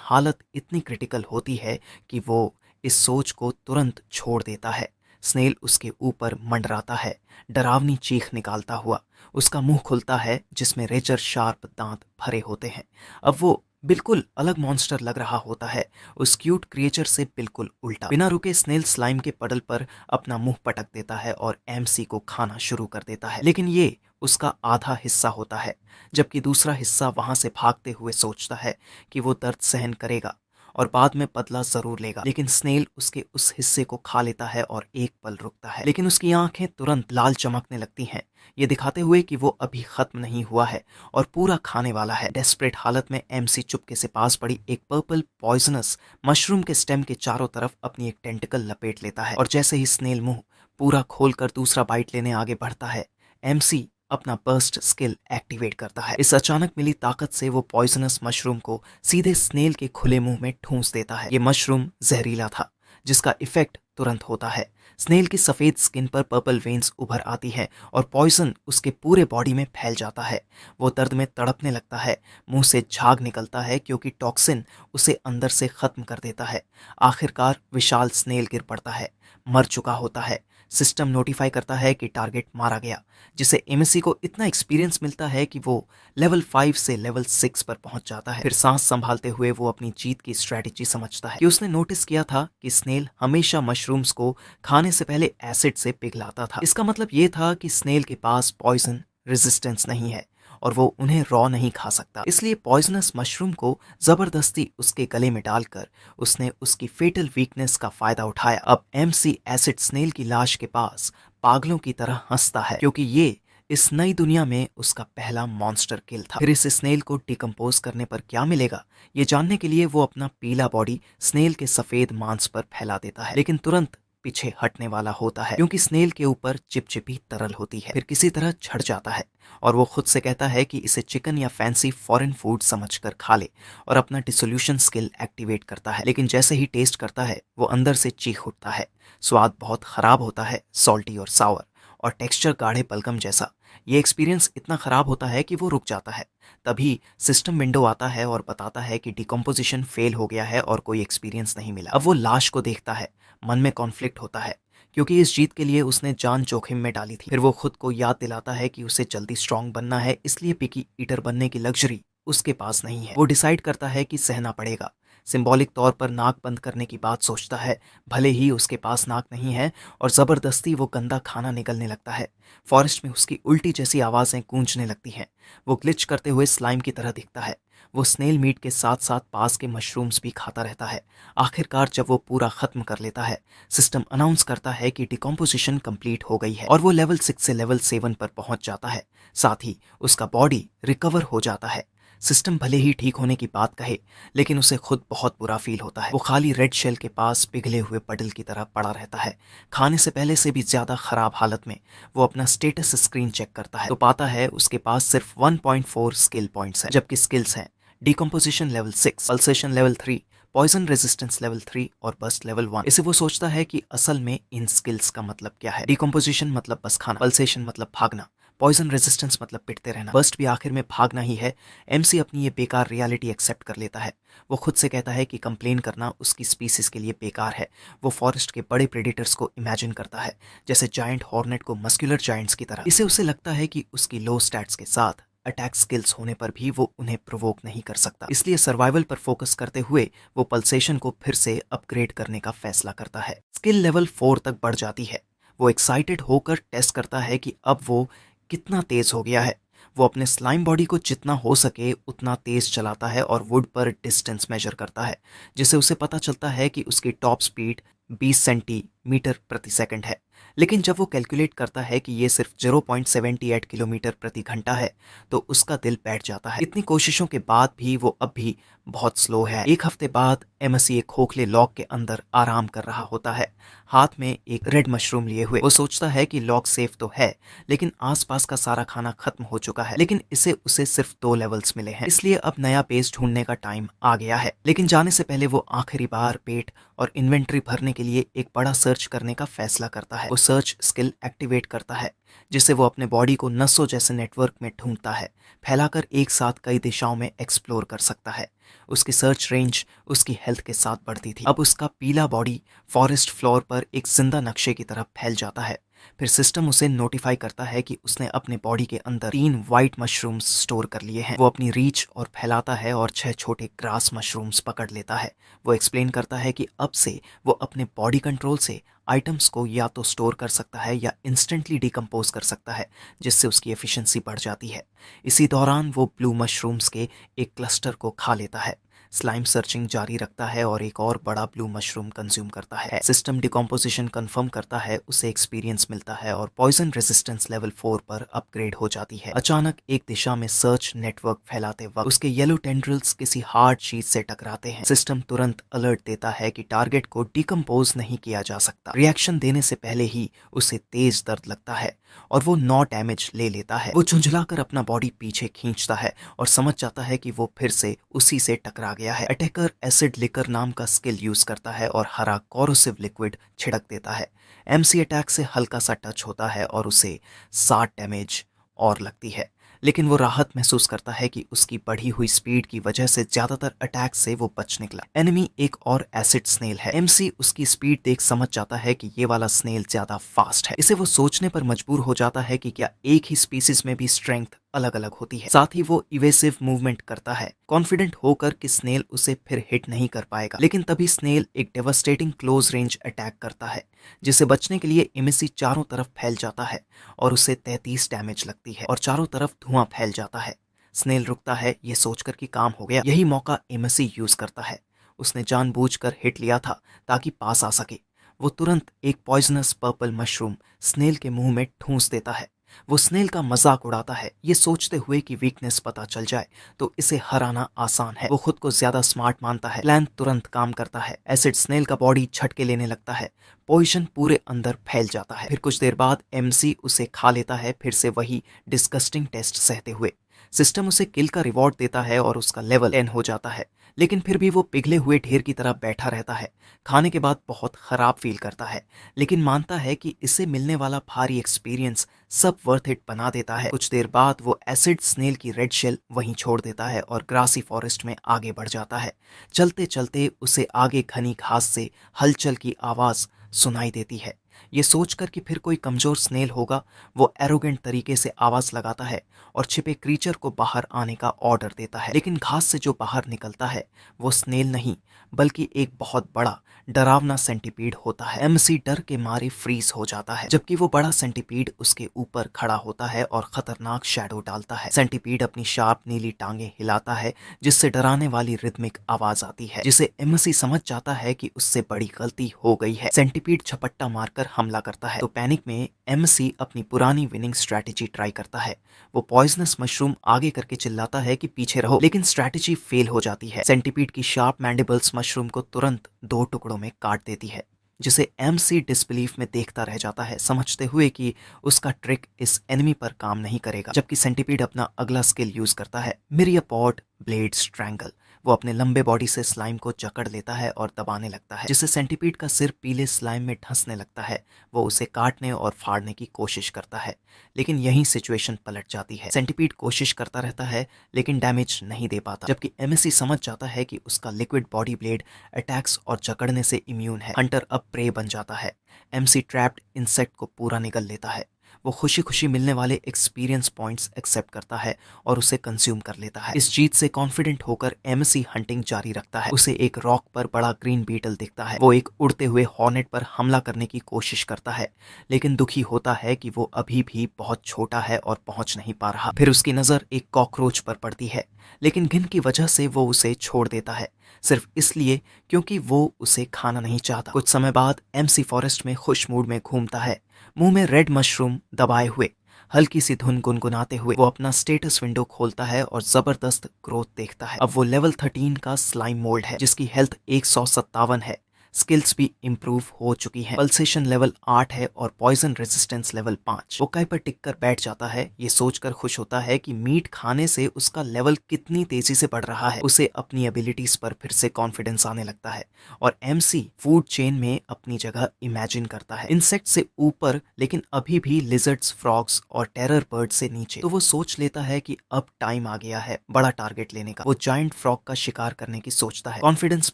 हालत इतनी क्रिटिकल होती है कि वो इस सोच को तुरंत छोड़ देता है। स्नेल उसके ऊपर मंडराता है, डरावनी चीख निकालता हुआ। उसका मुंह खुलता है जिसमें रेजर शार्प दांत भरे होते हैं। अब वो बिल्कुल अलग मॉन्स्टर लग रहा होता है, उस क्यूट क्रिएचर से बिल्कुल उल्टा। बिना रुके स्नेल स्लाइम के पडल पर अपना मुंह पटक देता है और एमसी को खाना शुरू कर देता है, लेकिन ये उसका आधा हिस्सा होता है, जबकि दूसरा हिस्सा वहां से भागते हुए सोचता है कि वो दर्द सहन करेगा और बाद में बदला जरूर लेगा। लेकिन स्नेल उसके उस हिस्से को खा लेता है और एक पल रुकता है, लेकिन उसकी आंखें तुरंत लाल चमकने लगती हैं, ये दिखाते हुए कि वो अभी खत्म नहीं हुआ है और पूरा खाने वाला है। डेस्परेट हालत में एमसी चुपके से पास पड़ी एक पर्पल पॉइजनस मशरूम के स्टेम के चारों तरफ अपनी एक टेंटिकल लपेट लेता है और जैसे ही स्नेल मुंह पूरा खोलकर दूसरा बाइट लेने आगे बढ़ता है, एमसी अपना बर्स्ट स्किल एक्टिवेट करता है। इस अचानक मिली ताकत से वो पॉइजनस मशरूम को सीधे स्नेल के खुले मुंह में ठूंस देता है। ये मशरूम जहरीला था, जिसका इफेक्ट तुरंत होता है। स्नेल की सफेद स्किन पर पर्पल वेन्स उभर आती है और पॉइजन उसके पूरे बॉडी में फैल जाता है। वो दर्द में तड़पने लगता है, मुंह से झाग निकलता है क्योंकि टॉक्सिन उसे अंदर से खत्म कर देता है। आखिरकार विशाल स्नेल गिर पड़ता है, मर चुका होता है। सिस्टम नोटिफाई करता है कि टारगेट मारा गया, जिसे एमएससी को इतना एक्सपीरियंस मिलता है कि वो लेवल 5 से लेवल 6 पर पहुंच जाता है। फिर सांस संभालते हुए वो अपनी जीत की स्ट्रेटेजी समझता है कि उसने नोटिस किया था कि स्नेल हमेशा मशरूम्स को खाने से पहले एसिड से पिघलाता था। इसका मतलब ये था कि स्नेल के पास पॉइजन रेजिस्टेंस नहीं है और वो उन्हें रॉ नहीं खा सकता। इसलिए पॉइजनस मशरूम को जबरदस्ती उसके गले में डालकर उसने उसकी फेटल वीकनेस का फायदा उठाया। अब एमसी एसिड स्नेल की लाश के पास पागलों की तरह हंसता है, क्योंकि ये इस नई दुनिया में उसका पहला मॉन्स्टर किल था। फिर इस स्नेल को डिकम्पोज करने पर क्या मिलेगा, ये जानने के लिए वो अपना पीला बॉडी स्नेल के सफेद मांस पर फैला देता है, लेकिन तुरंत पीछे हटने वाला होता है क्योंकि स्नेल के ऊपर चिपचिपी तरल होती है। फिर किसी तरह छड़ जाता है और वो खुद से कहता है कि इसे चिकन या फैंसी फॉरेन फूड समझकर खा ले और अपना डिसोल्यूशन स्किल एक्टिवेट करता है। लेकिन जैसे ही टेस्ट करता है वो अंदर से चीख उठता है। स्वाद बहुत खराब होता है, सॉल्टी और सावर, और टेक्सचर गाढ़े बलगम जैसा। ये एक्सपीरियंस इतना खराब होता है कि वो रुक जाता है। तभी सिस्टम विंडो आता है और बताता है कि डिकम्पोजिशन फेल हो गया है और कोई एक्सपीरियंस नहीं मिला। अब वो लाश को देखता है, मन में कॉन्फ्लिक्ट होता है क्योंकि इस जीत के लिए उसने जान जोखिम में डाली थी। फिर वो खुद को याद दिलाता है कि उसे जल्दी स्ट्रांग बनना है, इसलिए पिकी ईटर बनने की लग्जरी उसके पास नहीं है। वो डिसाइड करता है कि सहना पड़ेगा, सिंबॉलिक तौर पर नाक बंद करने की बात सोचता है, भले ही उसके पास नाक नहीं है, और ज़बरदस्ती वो गंदा खाना निकलने लगता है। फॉरेस्ट में उसकी उल्टी जैसी आवाज़ें गूंजने लगती हैं। वो ग्लिच करते हुए स्लाइम की तरह दिखता है। वो स्नेल मीट के साथ साथ पास के मशरूम्स भी खाता रहता है। आखिरकार जब वो पूरा खत्म कर लेता है, सिस्टम अनाउंस करता है कि डिकम्पोजिशन कंप्लीट हो गई है और वो लेवल 6 से लेवल 7 पर पहुंच जाता है। साथ ही उसका बॉडी रिकवर हो जाता है। सिस्टम भले ही ठीक होने की बात कहे, लेकिन उसे खुद बहुत बुरा फील होता है। वो खाली रेड शेल के पास पिघले हुए पडल की तरह पड़ा रहता है। खाने से पहले से भी ज्यादा खराब हालत में वो अपना स्टेटस स्क्रीन चेक करता है तो पाता है उसके पास सिर्फ 1.4 स्किल पॉइंट्स हैं, जबकि स्किल्स हैं decomposition level 6, pulsation level 3, poison resistance level 3 और बस्ट लेवल 1। इसे वो सोचता है कि असल में इन स्किल्स का मतलब क्या है। डिकम्पोजिशन मतलब बस खाना, पल्सेशन मतलब भागना, पॉइजन रेजिस्टेंस मतलब पिटते रहना, बस्ट भी आखिर में भागना ही है। एमसी अपनी ये बेकार रियलिटी एक्सेप्ट कर लेता है। वो खुद से कहता है कि कंप्लेन करना उसकी स्पीसीज के लिए बेकार है। वो फॉरेस्ट के बड़े प्रेडिटर्स को इमेजिन करता है, जैसे जायंट हॉर्नेट को मस्कुलर जायंट्स की तरह। इसे उसे लगता है कि उसकी लो स्टैट्स के साथ अटैक स्किल्स होने पर भी वो उन्हें प्रोवोक नहीं कर सकता। इसलिए सर्वाइवल पर फोकस करते हुए वो पल्सेशन को फिर से अपग्रेड करने का फैसला करता है। स्किल लेवल 4 तक बढ़ जाती है। वो एक्साइटेड होकर टेस्ट करता है कि अब वो कितना तेज हो गया है। वो अपने स्लाइम बॉडी को जितना हो सके उतना तेज चलाता है और वुड पर डिस्टेंस मेजर करता है, जिससे उसे पता चलता है कि उसकी टॉप स्पीड 20 सेंटीमीटर प्रति सेकंड है। लेकिन जब वो कैलकुलेट करता है कि ये सिर्फ 0.78 किलोमीटर प्रति घंटा है, तो उसका दिल बैठ जाता है। इतनी कोशिशों के बाद भी वो अब भी बहुत स्लो है। एक हफ्ते बाद एमसी एक खोखले लॉक के अंदर आराम कर रहा होता है, हाथ में एक रेड मशरूम लिए हुए। वो सोचता है कि लॉक सेफ तो है, लेकिन आसपास का सारा खाना खत्म हो चुका है। लेकिन उसे सिर्फ 2 लेवल्स मिले हैं, इसलिए अब नया बेस ढूंढने का टाइम आ गया है। लेकिन जाने से पहले वो आखिरी बार पेट और इन्वेंट्री भरने के लिए एक बड़ा सर्च करने का फैसला करता है। वो सर्च स्किल एक्टिवेट करता है, जिससे वो अपने बॉडी को नसों जैसे नेटवर्क में ढूंढता है, फैलाकर एक साथ कई दिशाओं में एक्सप्लोर कर सकता है। उसकी सर्च रेंज उसकी हेल्थ के साथ बढ़ती थी। अब उसका पीला बॉडी फॉरेस्ट फ्लोर पर एक जिंदा नक्शे की तरह फैल जाता है। फिर सिस्टम उसे नोटिफाई करता है कि उसने अपने बॉडी के अंदर 3 वाइट मशरूम्स स्टोर कर लिए हैं। वो अपनी रीच और फैलाता है और 6 छोटे ग्रास मशरूम्स पकड़ लेता है। वो एक्सप्लेन करता है कि अब से वो अपने बॉडी कंट्रोल से आइटम्स को या तो स्टोर कर सकता है या इंस्टेंटली डिकम्पोज कर सकता है, जिससे उसकी एफिशिएंसी बढ़ जाती है। इसी दौरान वो ब्लू मशरूम्स के एक क्लस्टर को खा लेता है। स्लाइम सर्चिंग जारी रखता है और एक और बड़ा ब्लू मशरूम कंज्यूम करता है। सिस्टम डिकम्पोजिशन कंफर्म करता है, उसे एक्सपीरियंस मिलता है और पॉइजन रेजिस्टेंस लेवल 4 पर अपग्रेड हो जाती है। अचानक एक दिशा में सर्च नेटवर्क फैलाते वक्त उसके येलो टेंड्रिल्स किसी हार्ड शीट से टकराते हैं। सिस्टम तुरंत अलर्ट देता है कि टारगेट को डिकम्पोज नहीं किया जा सकता। रिएक्शन देने से पहले ही उसे तेज दर्द लगता है और वो 9 डैमेज ले लेता है। वो झुंझलाकर अपना बॉडी पीछे खींचता है और समझ जाता है कि वो फिर से उसी से टकरा गया है। अटैकर एसिड लिकर नाम का स्किल यूज करता है और हरा कोरोसिव लिक्विड छिड़क देता है। एमसी अटैक से हल्का सा टच होता है और उसे 60 डैमेज और लगती है, लेकिन वो राहत महसूस करता है कि उसकी बढ़ी हुई स्पीड की वजह से ज्यादातर अटैक से वो बच निकला। एनिमी एक और एसिड स्नेल है। एमसी उसकी स्पीड देख समझ जाता है कि ये वाला स्नेल ज्यादा फास्ट है। इसे वो सोचने पर मजबूर हो जाता है कि क्या एक ही स्पीसीज में भी स्ट्रेंथ अलग अलग होती है। साथ ही वो इवेसिव मूवमेंट करता है, कॉन्फिडेंट होकर कि स्नेल उसे फिर हिट नहीं कर पाएगा। लेकिन तभी स्नेल एक डेवास्टेटिंग क्लोज रेंज अटैक करता है, जिसे बचने के लिए एमसी चारों तरफ फैल जाता है और उसे 33 डैमेज लगती है और चारों तरफ धुआं फैल जाता है। स्नेल रुकता है, ये सोचकर कि काम हो गया। यही मौका एमसी यूज करता है। उसने जानबूझकर हिट लिया था ताकि पास आ सके। वो तुरंत एक पॉइजनस पर्पल मशरूम स्नेल के मुंह में ठूंस देता है। वो स्नेल का मजाक उड़ाता है, ये सोचते हुए कि वीकनेस पता चल जाए तो इसे हराना आसान है। वो खुद को ज्यादा स्मार्ट मानता है। प्लान तुरंत काम करता है। एसिड स्नेल का बॉडी झटके लेने लगता है, पॉइजन पूरे अंदर फैल जाता है। फिर कुछ देर बाद एमसी उसे खा लेता है, फिर से वही डिस्गस्टिंग टेस्ट सहते हुए। सिस्टम उसे किल का रिवॉर्ड देता है और उसका लेवल 10 हो जाता है, लेकिन फिर भी वो पिघले हुए ढेर की तरह बैठा रहता है। खाने के बाद बहुत खराब फील करता है, लेकिन मानता है कि इससे मिलने वाला भारी एक्सपीरियंस सब वर्थ इट बना देता है। कुछ देर बाद वो एसिड स्नेल की रेड शेल वहीं छोड़ देता है और ग्रासी फॉरेस्ट में आगे बढ़ जाता है। चलते चलते उसे आगे घनी घास से हलचल की आवाज सुनाई देती है। ये सोचकर कि फिर कोई कमजोर स्नेल होगा, वो एरोगेंट तरीके से आवाज लगाता है और छिपे क्रीचर को बाहर आने का ऑर्डर देता है। लेकिन घास से जो बाहर निकलता है वो स्नेल नहीं, बल्कि एक बहुत बड़ा डरावना सेंटीपीड होता है। एमसी डर के मारे फ्रीज हो जाता है, जबकि वो बड़ा सेंटीपीड उसके ऊपर खड़ा होता है और खतरनाक शैडो डालता है। सेंटीपीड अपनी शार्प नीली टांगे हिलाता है, जिससे डराने वाली रिदमिक आवाज आती है, जिसे एमसी समझ जाता है कि उससे बड़ी गलती हो गई है। सेंटीपीड झपट्टा मारकर हमला करता है, तो पैनिक में एमसी अपनी पुरानी विनिंग स्ट्रैटेजी ट्राई करता है। वो पॉइजनस मशरूम आगे करके चिल्लाता है कि पीछे रहो, लेकिन स्ट्रैटेजी फेल हो जाती है। सेंटीपीड की शार्प मैंडिबल्स मशरूम को तुरंत दो टुकड़ों में काट देती है, जिसे एमसी डिसबिलीफ में देखता रह जाता है, समझते हुए कि उसका ट्रिक इस एनिमी पर काम नहीं करेगा। जबकि सेंटीपीड अपना अगला स्किल यूज करता है, मिरियापॉड ब्लेड स्ट्रैंगल। वो अपने लंबे बॉडी से स्लाइम को जकड़ लेता है और दबाने लगता है, जिससे सेंटीपीड का सिर पीले स्लाइम में धंसने लगता है। वो उसे काटने और फाड़ने की कोशिश करता है, लेकिन यही सिचुएशन पलट जाती है। सेंटीपीड कोशिश करता रहता है लेकिन डैमेज नहीं दे पाता, जबकि एमएससी समझ जाता है कि उसका लिक्विड बॉडी ब्लेड अटैक्स और जकड़ने से इम्यून है। हंटर अब प्रे बन जाता है। एमसी ट्रैप्ड इंसेक्ट को पूरा निगल लेता है। वो खुशी खुशी मिलने वाले एक्सपीरियंस पॉइंट्स एक्सेप्ट करता है और उसे कंज्यूम कर लेता है। इस जीत से कॉन्फिडेंट होकर एमसी हंटिंग जारी रखता है। उसे एक रॉक पर बड़ा ग्रीन बीटल दिखता है। वो एक उड़ते हुए हॉर्नेट पर हमला करने की कोशिश करता है, लेकिन दुखी होता है कि वो अभी भी बहुत छोटा है और पहुंच नहीं पा रहा। फिर उसकी नजर एक कॉकरोच पर पड़ती है, लेकिन घिन की वजह से वो उसे छोड़ देता है, सिर्फ इसलिए क्योंकि वो उसे खाना नहीं चाहता। कुछ समय बाद एमसी फॉरेस्ट में खुश मूड में घूमता है, मुंह में रेड मशरूम दबाए हुए। हल्की सी धुन गुनगुनाते हुए वो अपना स्टेटस विंडो खोलता है और जबरदस्त ग्रोथ देखता है। अब वो लेवल 13 का स्लाइम मोल्ड है, जिसकी हेल्थ 157 है। स्किल्स भी इंप्रूव हो चुकी हैं। पल्सेशन लेवल 8 है और पॉइजन रेजिस्टेंस लेवल 5। वो काय पर टिककर बैठ जाता है, ये सोचकर खुश होता है कि मीट खाने से उसका लेवल कितनी तेजी से बढ़ रहा है। उसे अपनी एबिलिटीज पर फिर से कॉन्फिडेंस आने लगता है और एमसी फूड चेन में अपनी जगह इमेजिन करता है, इंसेक्ट से ऊपर लेकिन अभी भी लिजर्ड्स, फ्रॉग्स और टेरर बर्ड से नीचे। तो वो सोच लेता है कि अब टाइम आ गया है बड़ा टारगेट लेने का। वो जायंट फ्रॉग का शिकार करने की सोचता है। कॉन्फिडेंस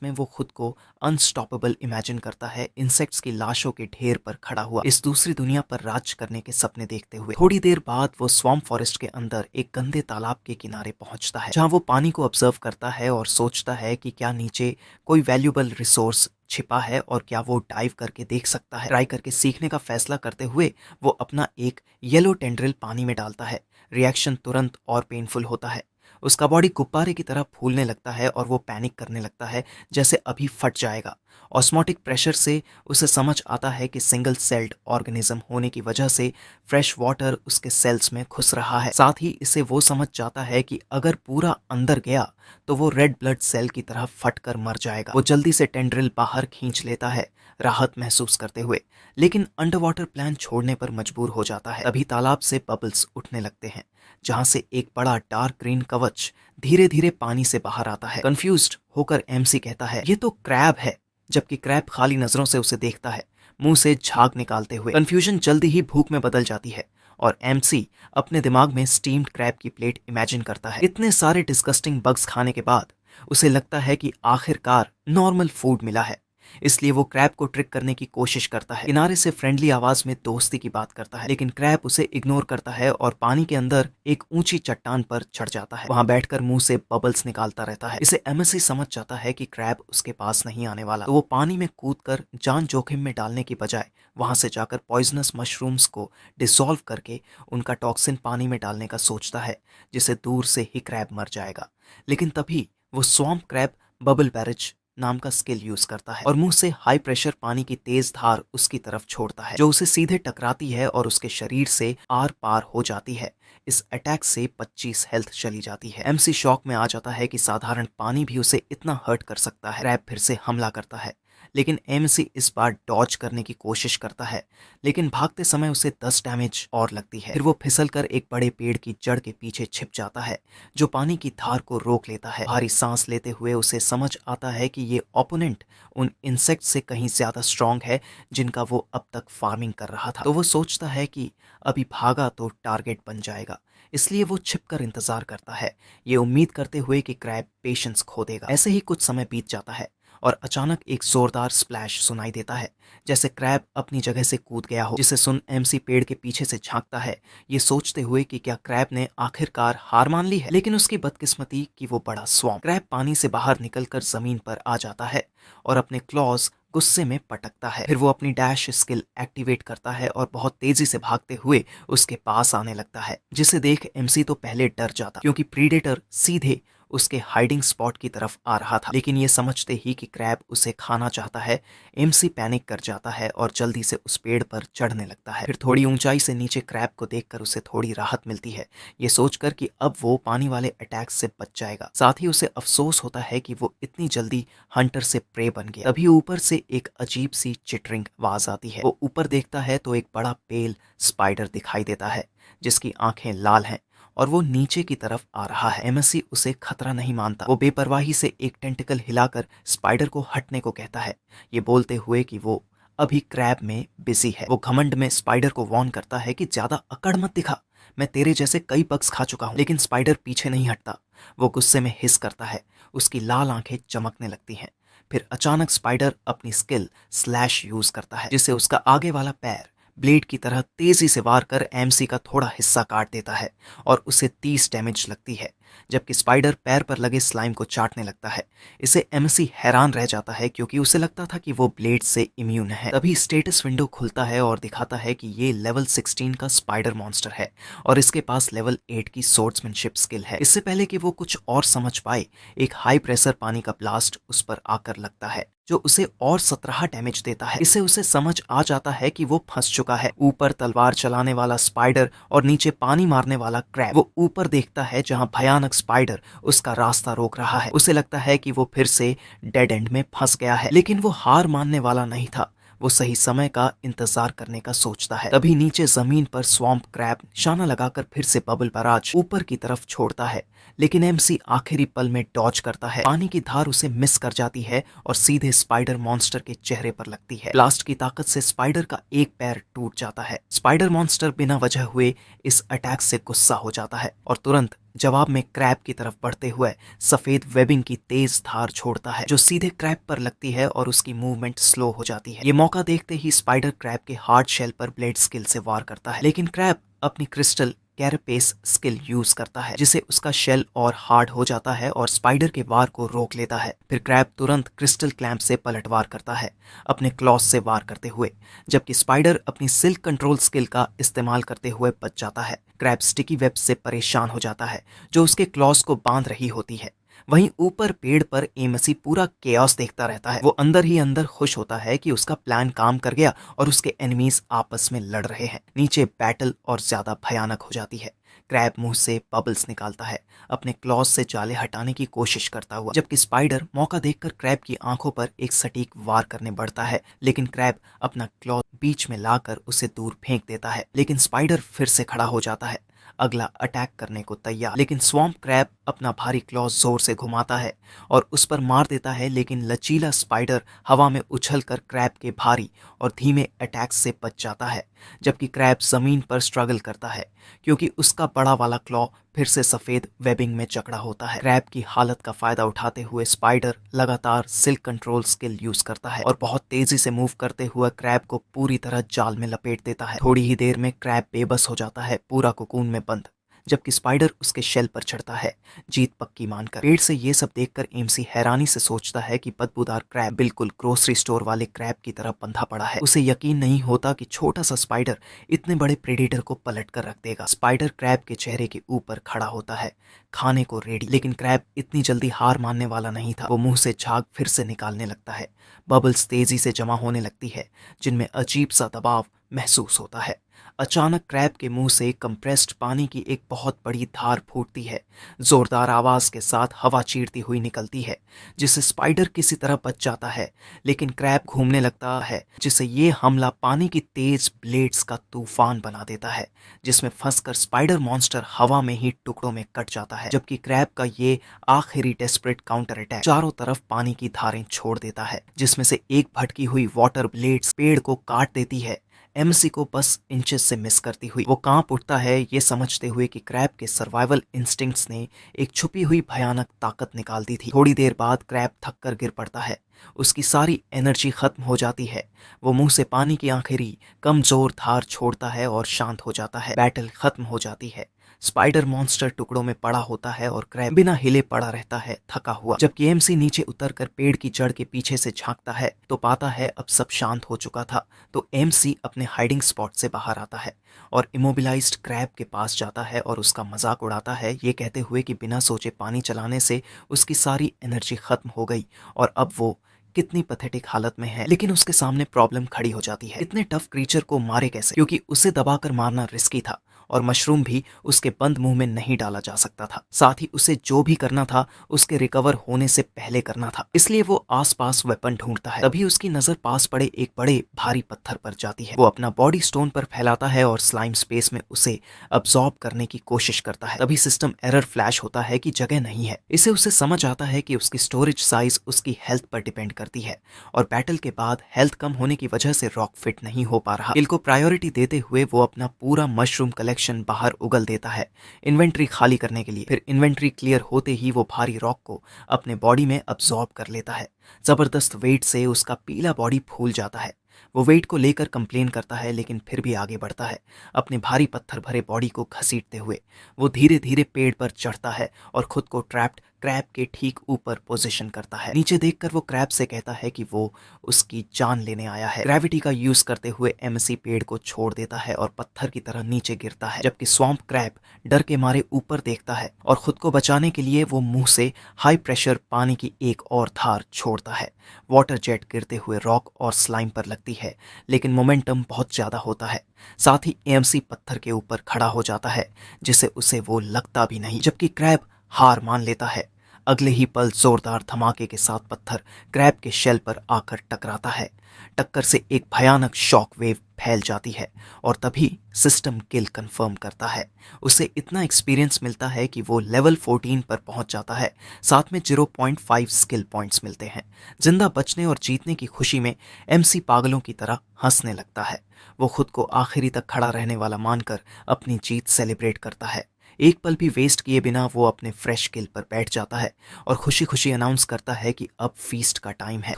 में वो खुद को अनस्टॉपेबल इमेजिन करता है, इंसेक्ट्स की लाशों के ढेर पर खड़ा हुआ, इस दूसरी दुनिया पर राज करने के सपने देखते हुए। थोड़ी देर बाद वो स्वैम्प फॉरेस्ट के अंदर एक गंदे तालाब के किनारे पहुंचता है, जहां वो पानी को ऑब्जर्व करता है और सोचता है कि क्या नीचे कोई वैल्यूएबल रिसोर्स छिपा है और क्या वो डाइव करके देख सकता है। ट्राई करके सीखने का फैसला करते हुए वो अपना एक येलो टेंड्रिल पानी में डालता है। रिएक्शन तुरंत और पेनफुल होता है। उसका बॉडी गुब्बारे की तरह फूलने लगता है और वो पैनिक करने लगता है, जैसे अभी फट जाएगा। ऑस्मोटिक प्रेशर से उसे समझ आता है कि सिंगल सेल्ड ऑर्गेनिज्म होने की वजह से फ्रेश वाटर उसके सेल्स में घुस रहा है। साथ ही इसे वो समझ जाता है कि अगर पूरा अंदर गया तो वो रेड ब्लड सेल की तरह फट कर मर जाएगा। वो जल्दी से टेंड्रिल बाहर खींच लेता है, राहत महसूस करते हुए, लेकिन अंडर वाटर प्लान छोड़ने पर मजबूर हो जाता है। तभी तालाब से बबल्स उठने लगते हैं, जहां से एक बड़ा डार्क ग्रीन कवच धीरे धीरे पानी से बाहर आता है। कंफ्यूज्ड होकर एमसी कहता है, ये तो क्रैब है, जबकि क्रैब खाली नजरों से उसे देखता है, मुंह से झाग निकालते हुए। कंफ्यूजन जल्दी ही भूख में बदल जाती है और एमसी अपने दिमाग में स्टीम्ड क्रैब की प्लेट इमेजिन करता है। इतने सारे डिस्गस्टिंग बग्स खाने के बाद उसे लगता है कि आखिरकार नॉर्मल फूड मिला है, इसलिए वो क्रैब को ट्रिक करने की कोशिश करता है। किनारे से फ्रेंडली आवाज में दोस्ती की बात करता है, लेकिन क्रैब उसे इग्नोर करता है और पानी के अंदर एक ऊंची चट्टान पर चढ़ जाता है। वहां बैठकर मुंह से बबल्स निकालता रहता है। इसे एमएससी समझ जाता है कि क्रैब उसके पास नहीं आने वाला, तो वो पानी में कूदकर जान जोखिम में डालने की बजाय वहां से जाकर पॉइजनस मशरूम्स को डिसॉल्व करके उनका टॉक्सिन पानी में डालने का सोचता है, जिसे दूर से ही क्रैब मर जाएगा। लेकिन तभी वो स्वैम्प क्रैब बबल बैरेज नाम का स्किल यूज करता है और मुंह से हाई प्रेशर पानी की तेज धार उसकी तरफ छोड़ता है, जो उसे सीधे टकराती है और उसके शरीर से आर पार हो जाती है। इस अटैक से 25 हेल्थ चली जाती है। एमसी शॉक में आ जाता है कि साधारण पानी भी उसे इतना हर्ट कर सकता है। क्रैब फिर से हमला करता है, लेकिन एमसी इस बार डॉज करने की कोशिश करता है, लेकिन भागते समय उसे 10 डैमेज और लगती है। फिर वो फिसलकर एक बड़े पेड़ की जड़ के पीछे छिप जाता है, जो पानी की धार को रोक लेता है। भारी सांस लेते हुए उसे समझ आता है कि ये ओपोनेंट उन इंसेक्ट से कहीं ज्यादा स्ट्रांग है जिनका वो अब तक फार्मिंग कर रहा था। तो वो सोचता है कि अभी भागा तो टारगेट बन जाएगा, इसलिए वो छिपकर इंतजार करता है, ये उम्मीद करते हुए कि क्रैब पेशेंस खो देगा। ऐसे ही कुछ समय बीत जाता है और अचानक एक जोरदार स्प्लैश सुनाई देता है, जैसे क्रैब अपनी जगह से कूद गया हो। जिसे सुन एमसी पेड़ के पीछे से झांकता है, ये सोचते हुए कि क्या क्रैब ने आखिरकार हार मान ली है। लेकिन उसकी बदकिस्मती कि वो बड़ा स्वॉम्प क्रैब पानी से बाहर निकलकर जमीन पर आ जाता है और अपने क्लॉज गुस्से में पटकता है। फिर वो अपनी डैश स्किल एक्टिवेट करता है और बहुत तेजी से भागते हुए उसके पास आने लगता है, जिसे देख एमसी तो पहले डर जाता क्योंकि प्रीडेटर सीधे उसके हाइडिंग स्पॉट की तरफ आ रहा था। लेकिन ये समझते ही कि क्रैब उसे खाना चाहता है, एमसी पैनिक कर जाता है और जल्दी से उस पेड़ पर चढ़ने लगता है। फिर थोड़ी ऊंचाई से नीचे क्रैब को देखकर उसे थोड़ी राहत मिलती है, ये सोचकर कि अब वो पानी वाले अटैक से बच जाएगा। साथ ही उसे अफसोस होता है कि वो इतनी जल्दी हंटर से प्रे बन गया। तभी ऊपर से एक अजीब सी चिटरिंग आवाज आती है। वो ऊपर देखता है तो एक बड़ा पेल स्पाइडर दिखाई देता है, जिसकी आंखें लाल हैं और वो नीचे की तरफ आ रहा है। एमएससी उसे खतरा नहीं मानता। वो बेपरवाही से एक टेंटिकल हिलाकर स्पाइडर को हटने को कहता है, ये बोलते हुए कि वो अभी क्रैब में बिजी है। वो घमंड में स्पाइडर को वार्न करता है कि ज्यादा अकड़ मत दिखा, मैं तेरे जैसे कई बग्स खा चुका हूं। लेकिन स्पाइडर पीछे नहीं हटता। वो गुस्से में हिस करता है, उसकी लाल आंखें चमकने लगती हैं। फिर अचानक स्पाइडर अपनी स्किल स्लैश यूज करता है, जिससे उसका आगे वाला पैर ब्लेड की तरह तेजी से वार कर एमसी का थोड़ा हिस्सा काट देता है और उसे 30 डैमेज लगती है, जबकि स्पाइडर पैर पर लगे स्लाइम को चाटने लगता है। इसे एमसी हैरान रह जाता है क्योंकि उसे लगता था कि वो ब्लेड से इम्यून है। तभी स्टेटस विंडो खुलता है और दिखाता है कि ये लेवल 16 का स्पाइडर मॉन्स्टर है और इसके पास लेवल 8 की स्वॉर्ड्समैनशिप स्किल है। इससे पहले कि वो कुछ और समझ पाए, एक हाई प्रेशर पानी का ब्लास्ट उस पर आकर लगता है, जो उसे और 17 डैमेज देता है। इससे उसे समझ आ जाता है कि वो फंस चुका है। ऊपर तलवार चलाने वाला स्पाइडर और नीचे पानी मारने वाला क्रैब। वो ऊपर देखता है जहां भयानक स्पाइडर उसका रास्ता रोक रहा है। उसे लगता है कि वो फिर से डेड एंड में फंस गया है, लेकिन वो हार मानने वाला नहीं था। वो सही समय का इंतजार करने का सोचता है। तभी नीचे जमीन पर स्वॉम्प क्रैब निशाना लगाकर फिर से बबल बराज ऊपर की तरफ छोड़ता है, लेकिन एमसी आखिरी पल में डॉज करता है। पानी की धार उसे मिस कर जाती है और सीधे स्पाइडर मॉन्स्टर के चेहरे पर लगती है। ब्लास्ट की ताकत से स्पाइडर का एक पैर टूट जाता है। स्पाइडर मॉन्स्टर बिना वजह हुए इस अटैक से गुस्सा हो जाता है और तुरंत जवाब में क्रैब की तरफ बढ़ते हुए सफेद वेबिंग की तेज धार छोड़ता है, जो सीधे क्रैब पर लगती है और उसकी मूवमेंट स्लो हो जाती है। ये मौका देखते ही स्पाइडर क्रैब के हार्ड शेल पर ब्लेड स्किल से वार करता है, लेकिन क्रैब अपनी क्रिस्टल कैरपेस स्किल यूज करता है, जिसे उसका शेल और हार्ड हो जाता है और स्पाइडर के वार को रोक लेता है। फिर क्रैब तुरंत क्रिस्टल क्लैंप से पलटवार करता है, अपने क्लॉस से वार करते हुए, जबकि स्पाइडर अपनी सिल्क कंट्रोल स्किल का इस्तेमाल करते हुए बच जाता है। क्रैब स्टिकी वेब से परेशान हो जाता है, जो उसके क्लॉस को बांध रही होती है। वहीं ऊपर पेड़ पर एमसी पूरा केओस देखता रहता है। वो अंदर ही अंदर खुश होता है कि उसका प्लान काम कर गया और उसके एनिमीज आपस में लड़ रहे हैं। नीचे बैटल और ज्यादा भयानक हो जाती है। क्रैब मुंह से बबल्स निकालता है, अपने क्लॉज से जाले हटाने की कोशिश करता हुआ, जबकि स्पाइडर मौका देखकर क्रैब की आंखों पर एक सटीक वार करने बढ़ता है, लेकिन क्रैब अपना क्लॉज बीच में लाकर उसे दूर फेंक देता है। लेकिन स्पाइडर फिर से खड़ा हो जाता है, अगला अटैक करने को तैयार। लेकिन स्वॉम्प क्रैब अपना भारी क्लॉज जोर से घुमाता है और उस पर मार देता है, लेकिन लचीला स्पाइडर हवा में उछलकर क्रैब के भारी और धीमे अटैक से बच जाता है, जबकि क्रैब जमीन पर स्ट्रगल करता है क्योंकि उसका बड़ा वाला क्लॉ फिर से सफेद वेबिंग में जकड़ा होता है। क्रैब की हालत का फायदा उठाते हुए स्पाइडर लगातार सिल्क कंट्रोल स्किल यूज करता है और बहुत तेजी से मूव करते हुए क्रैब को पूरी तरह जाल में लपेट देता है। थोड़ी ही देर में क्रैब बेबस हो जाता है, पूरा कोकून में बंद, जबकि स्पाइडर उसके शेल पर चढ़ता है, जीत पक्की मानकर। पेड़ से ये सब देखकर एमसी हैरानी से सोचता है कि बदबूदार क्रैब बिल्कुल ग्रोसरी स्टोर वाले क्रैब की तरह बंधा पड़ा है। उसे यकीन नहीं होता कि छोटा सा स्पाइडर इतने बड़े प्रेडेटर को पलट कर रख देगा। स्पाइडर क्रैब के चेहरे के ऊपर खड़ा होता है, खाने को रेडी। लेकिन क्रैब इतनी जल्दी हार मानने वाला नहीं था। वो मुंह से झाग फिर से निकालने लगता है, बबल्स तेजी से जमा होने लगती है, जिनमें अजीब सा दबाव महसूस होता है। अचानक क्रैब के मुंह से कंप्रेस्ड पानी की एक बहुत बड़ी धार फूटती है, जोरदार आवाज के साथ हवा चीरती हुई निकलती है, जिससे स्पाइडर किसी तरह बच जाता है। लेकिन क्रैब घूमने लगता है, जिससे ये हमला पानी की तेज ब्लेड्स का तूफान बना देता है, जिसमें फंसकर स्पाइडर मॉन्स्टर हवा में ही टुकड़ों में कट जाता है। जबकि क्रैब का ये आखिरी डेस्परेट काउंटर अटैक चारों तरफ पानी की धारें छोड़ देता है, जिसमें से एक भटकी हुई वाटर ब्लेड्स पेड़ को काट देती है, एमसी को बस इंचेस से मिस करती हुई। वो कांप उठता है, ये समझते हुए कि क्रैब के सर्वाइवल इंस्टिंक्ट्स ने एक छुपी हुई भयानक ताकत निकाल दी थी। थोड़ी देर बाद क्रैब थककर गिर पड़ता है, उसकी सारी एनर्जी खत्म हो जाती है। वो मुंह से पानी की आखिरी कमजोर धार छोड़ता है और शांत हो जाता है। बैटल खत्म हो जाती है। स्पाइडर मॉन्स्टर टुकड़ों में पड़ा होता है और क्रैब बिना हिले पड़ा रहता है, थका हुआ। जबकि एमसी नीचे उतरकर पेड़ की जड़ के पीछे से झांकता है तो पाता है अब सब शांत हो चुका था। तो एमसी अपने हाइडिंग स्पॉट से बाहर आता है और इमोबिलाइज्ड क्रैब के पास जाता है और उसका मजाक उड़ाता है, ये कहते हुए कि बिना सोचे पानी चलाने से उसकी सारी एनर्जी खत्म हो गई और अब वो कितनी पैथेटिक हालत में है। लेकिन उसके सामने प्रॉब्लम खड़ी हो जाती है, इतने टफ क्रीचर को मारे कैसे, क्योंकि उसे दबाकर मारना रिस्की था और मशरूम भी उसके बंद मुंह में नहीं डाला जा सकता था। साथ ही उसे जो भी करना था उसके रिकवर होने से पहले करना था, इसलिए वो आसपास वेपन ढूंढता है। तभी उसकी नजर पास पड़े एक बड़े भारी पत्थर पर जाती है। वो अपना बॉडी स्टोन पर फैलाता है और स्लाइम स्पेस में उसे अब्सॉर्ब करने की कोशिश करता है। तभी सिस्टम एरर फ्लैश होता है कि जगह नहीं है। इसे उसे समझ आता है कि उसकी स्टोरेज साइज उसकी हेल्थ पर डिपेंड करती है और बैटल के बाद हेल्थ कम होने की वजह से रॉक फिट नहीं हो पा रहा। किल को प्रायोरिटी देते हुए वो अपना पूरा मशरूम कलेक्शन बाहर उगल देता है इन्वेंट्री खाली करने के लिए। फिर इन्वेंट्री क्लियर होते ही वो भारी रॉक को अपने बॉडी में अब्सॉर्ब कर लेता है। जबरदस्त वेट से उसका पीला बॉडी फूल जाता है। वो वेट को लेकर कंप्लेन करता है लेकिन फिर भी आगे बढ़ता है, अपने भारी पत्थर भरे बॉडी को घसीटते हुए। वो धीरे धीरे पेड़ पर चढ़ता है और खुद को ट्रैप्ड क्रैब के ठीक ऊपर पोजीशन करता है। नीचे देखकर वो क्रैब से कहता है कि वो उसकी जान लेने आया है। ग्रेविटी का यूज करते हुए एमसी पेड़ को छोड़ देता है और पत्थर की तरह नीचे गिरता है, जबकि स्वैम्प क्रैब डर के मारे ऊपर देखता है और खुद को बचाने के लिए वो मुंह से हाई प्रेशर पानी की एक और धार छोड़ता है। वाटर जेट गिरते हुए रॉक और स्लाइम पर लगती है, लेकिन मोमेंटम बहुत ज्यादा होता है। साथ ही एमसी पत्थर के ऊपर खड़ा हो जाता है जिसे उसे वो लगता भी नहीं, जबकि क्रैब हार मान लेता है। अगले ही पल जोरदार धमाके के साथ पत्थर क्रैब के शेल पर आकर टकराता है। टक्कर से एक भयानक शॉक वेव फैल जाती है और तभी सिस्टम किल कंफर्म करता है। उसे इतना एक्सपीरियंस मिलता है कि वो लेवल 14 पर पहुंच जाता है। साथ में 0.5 स्किल पॉइंट्स मिलते हैं। जिंदा बचने और जीतने की खुशी में एमसी पागलों की तरह हंसने लगता है। वो खुद को आखिरी तक खड़ा रहने वाला मानकर अपनी जीत सेलिब्रेट करता है। एक पल भी वेस्ट किए बिना वो अपने फ्रेश किल पर बैठ जाता है और खुशी खुशी अनाउंस करता है कि अब फीस्ट का टाइम है।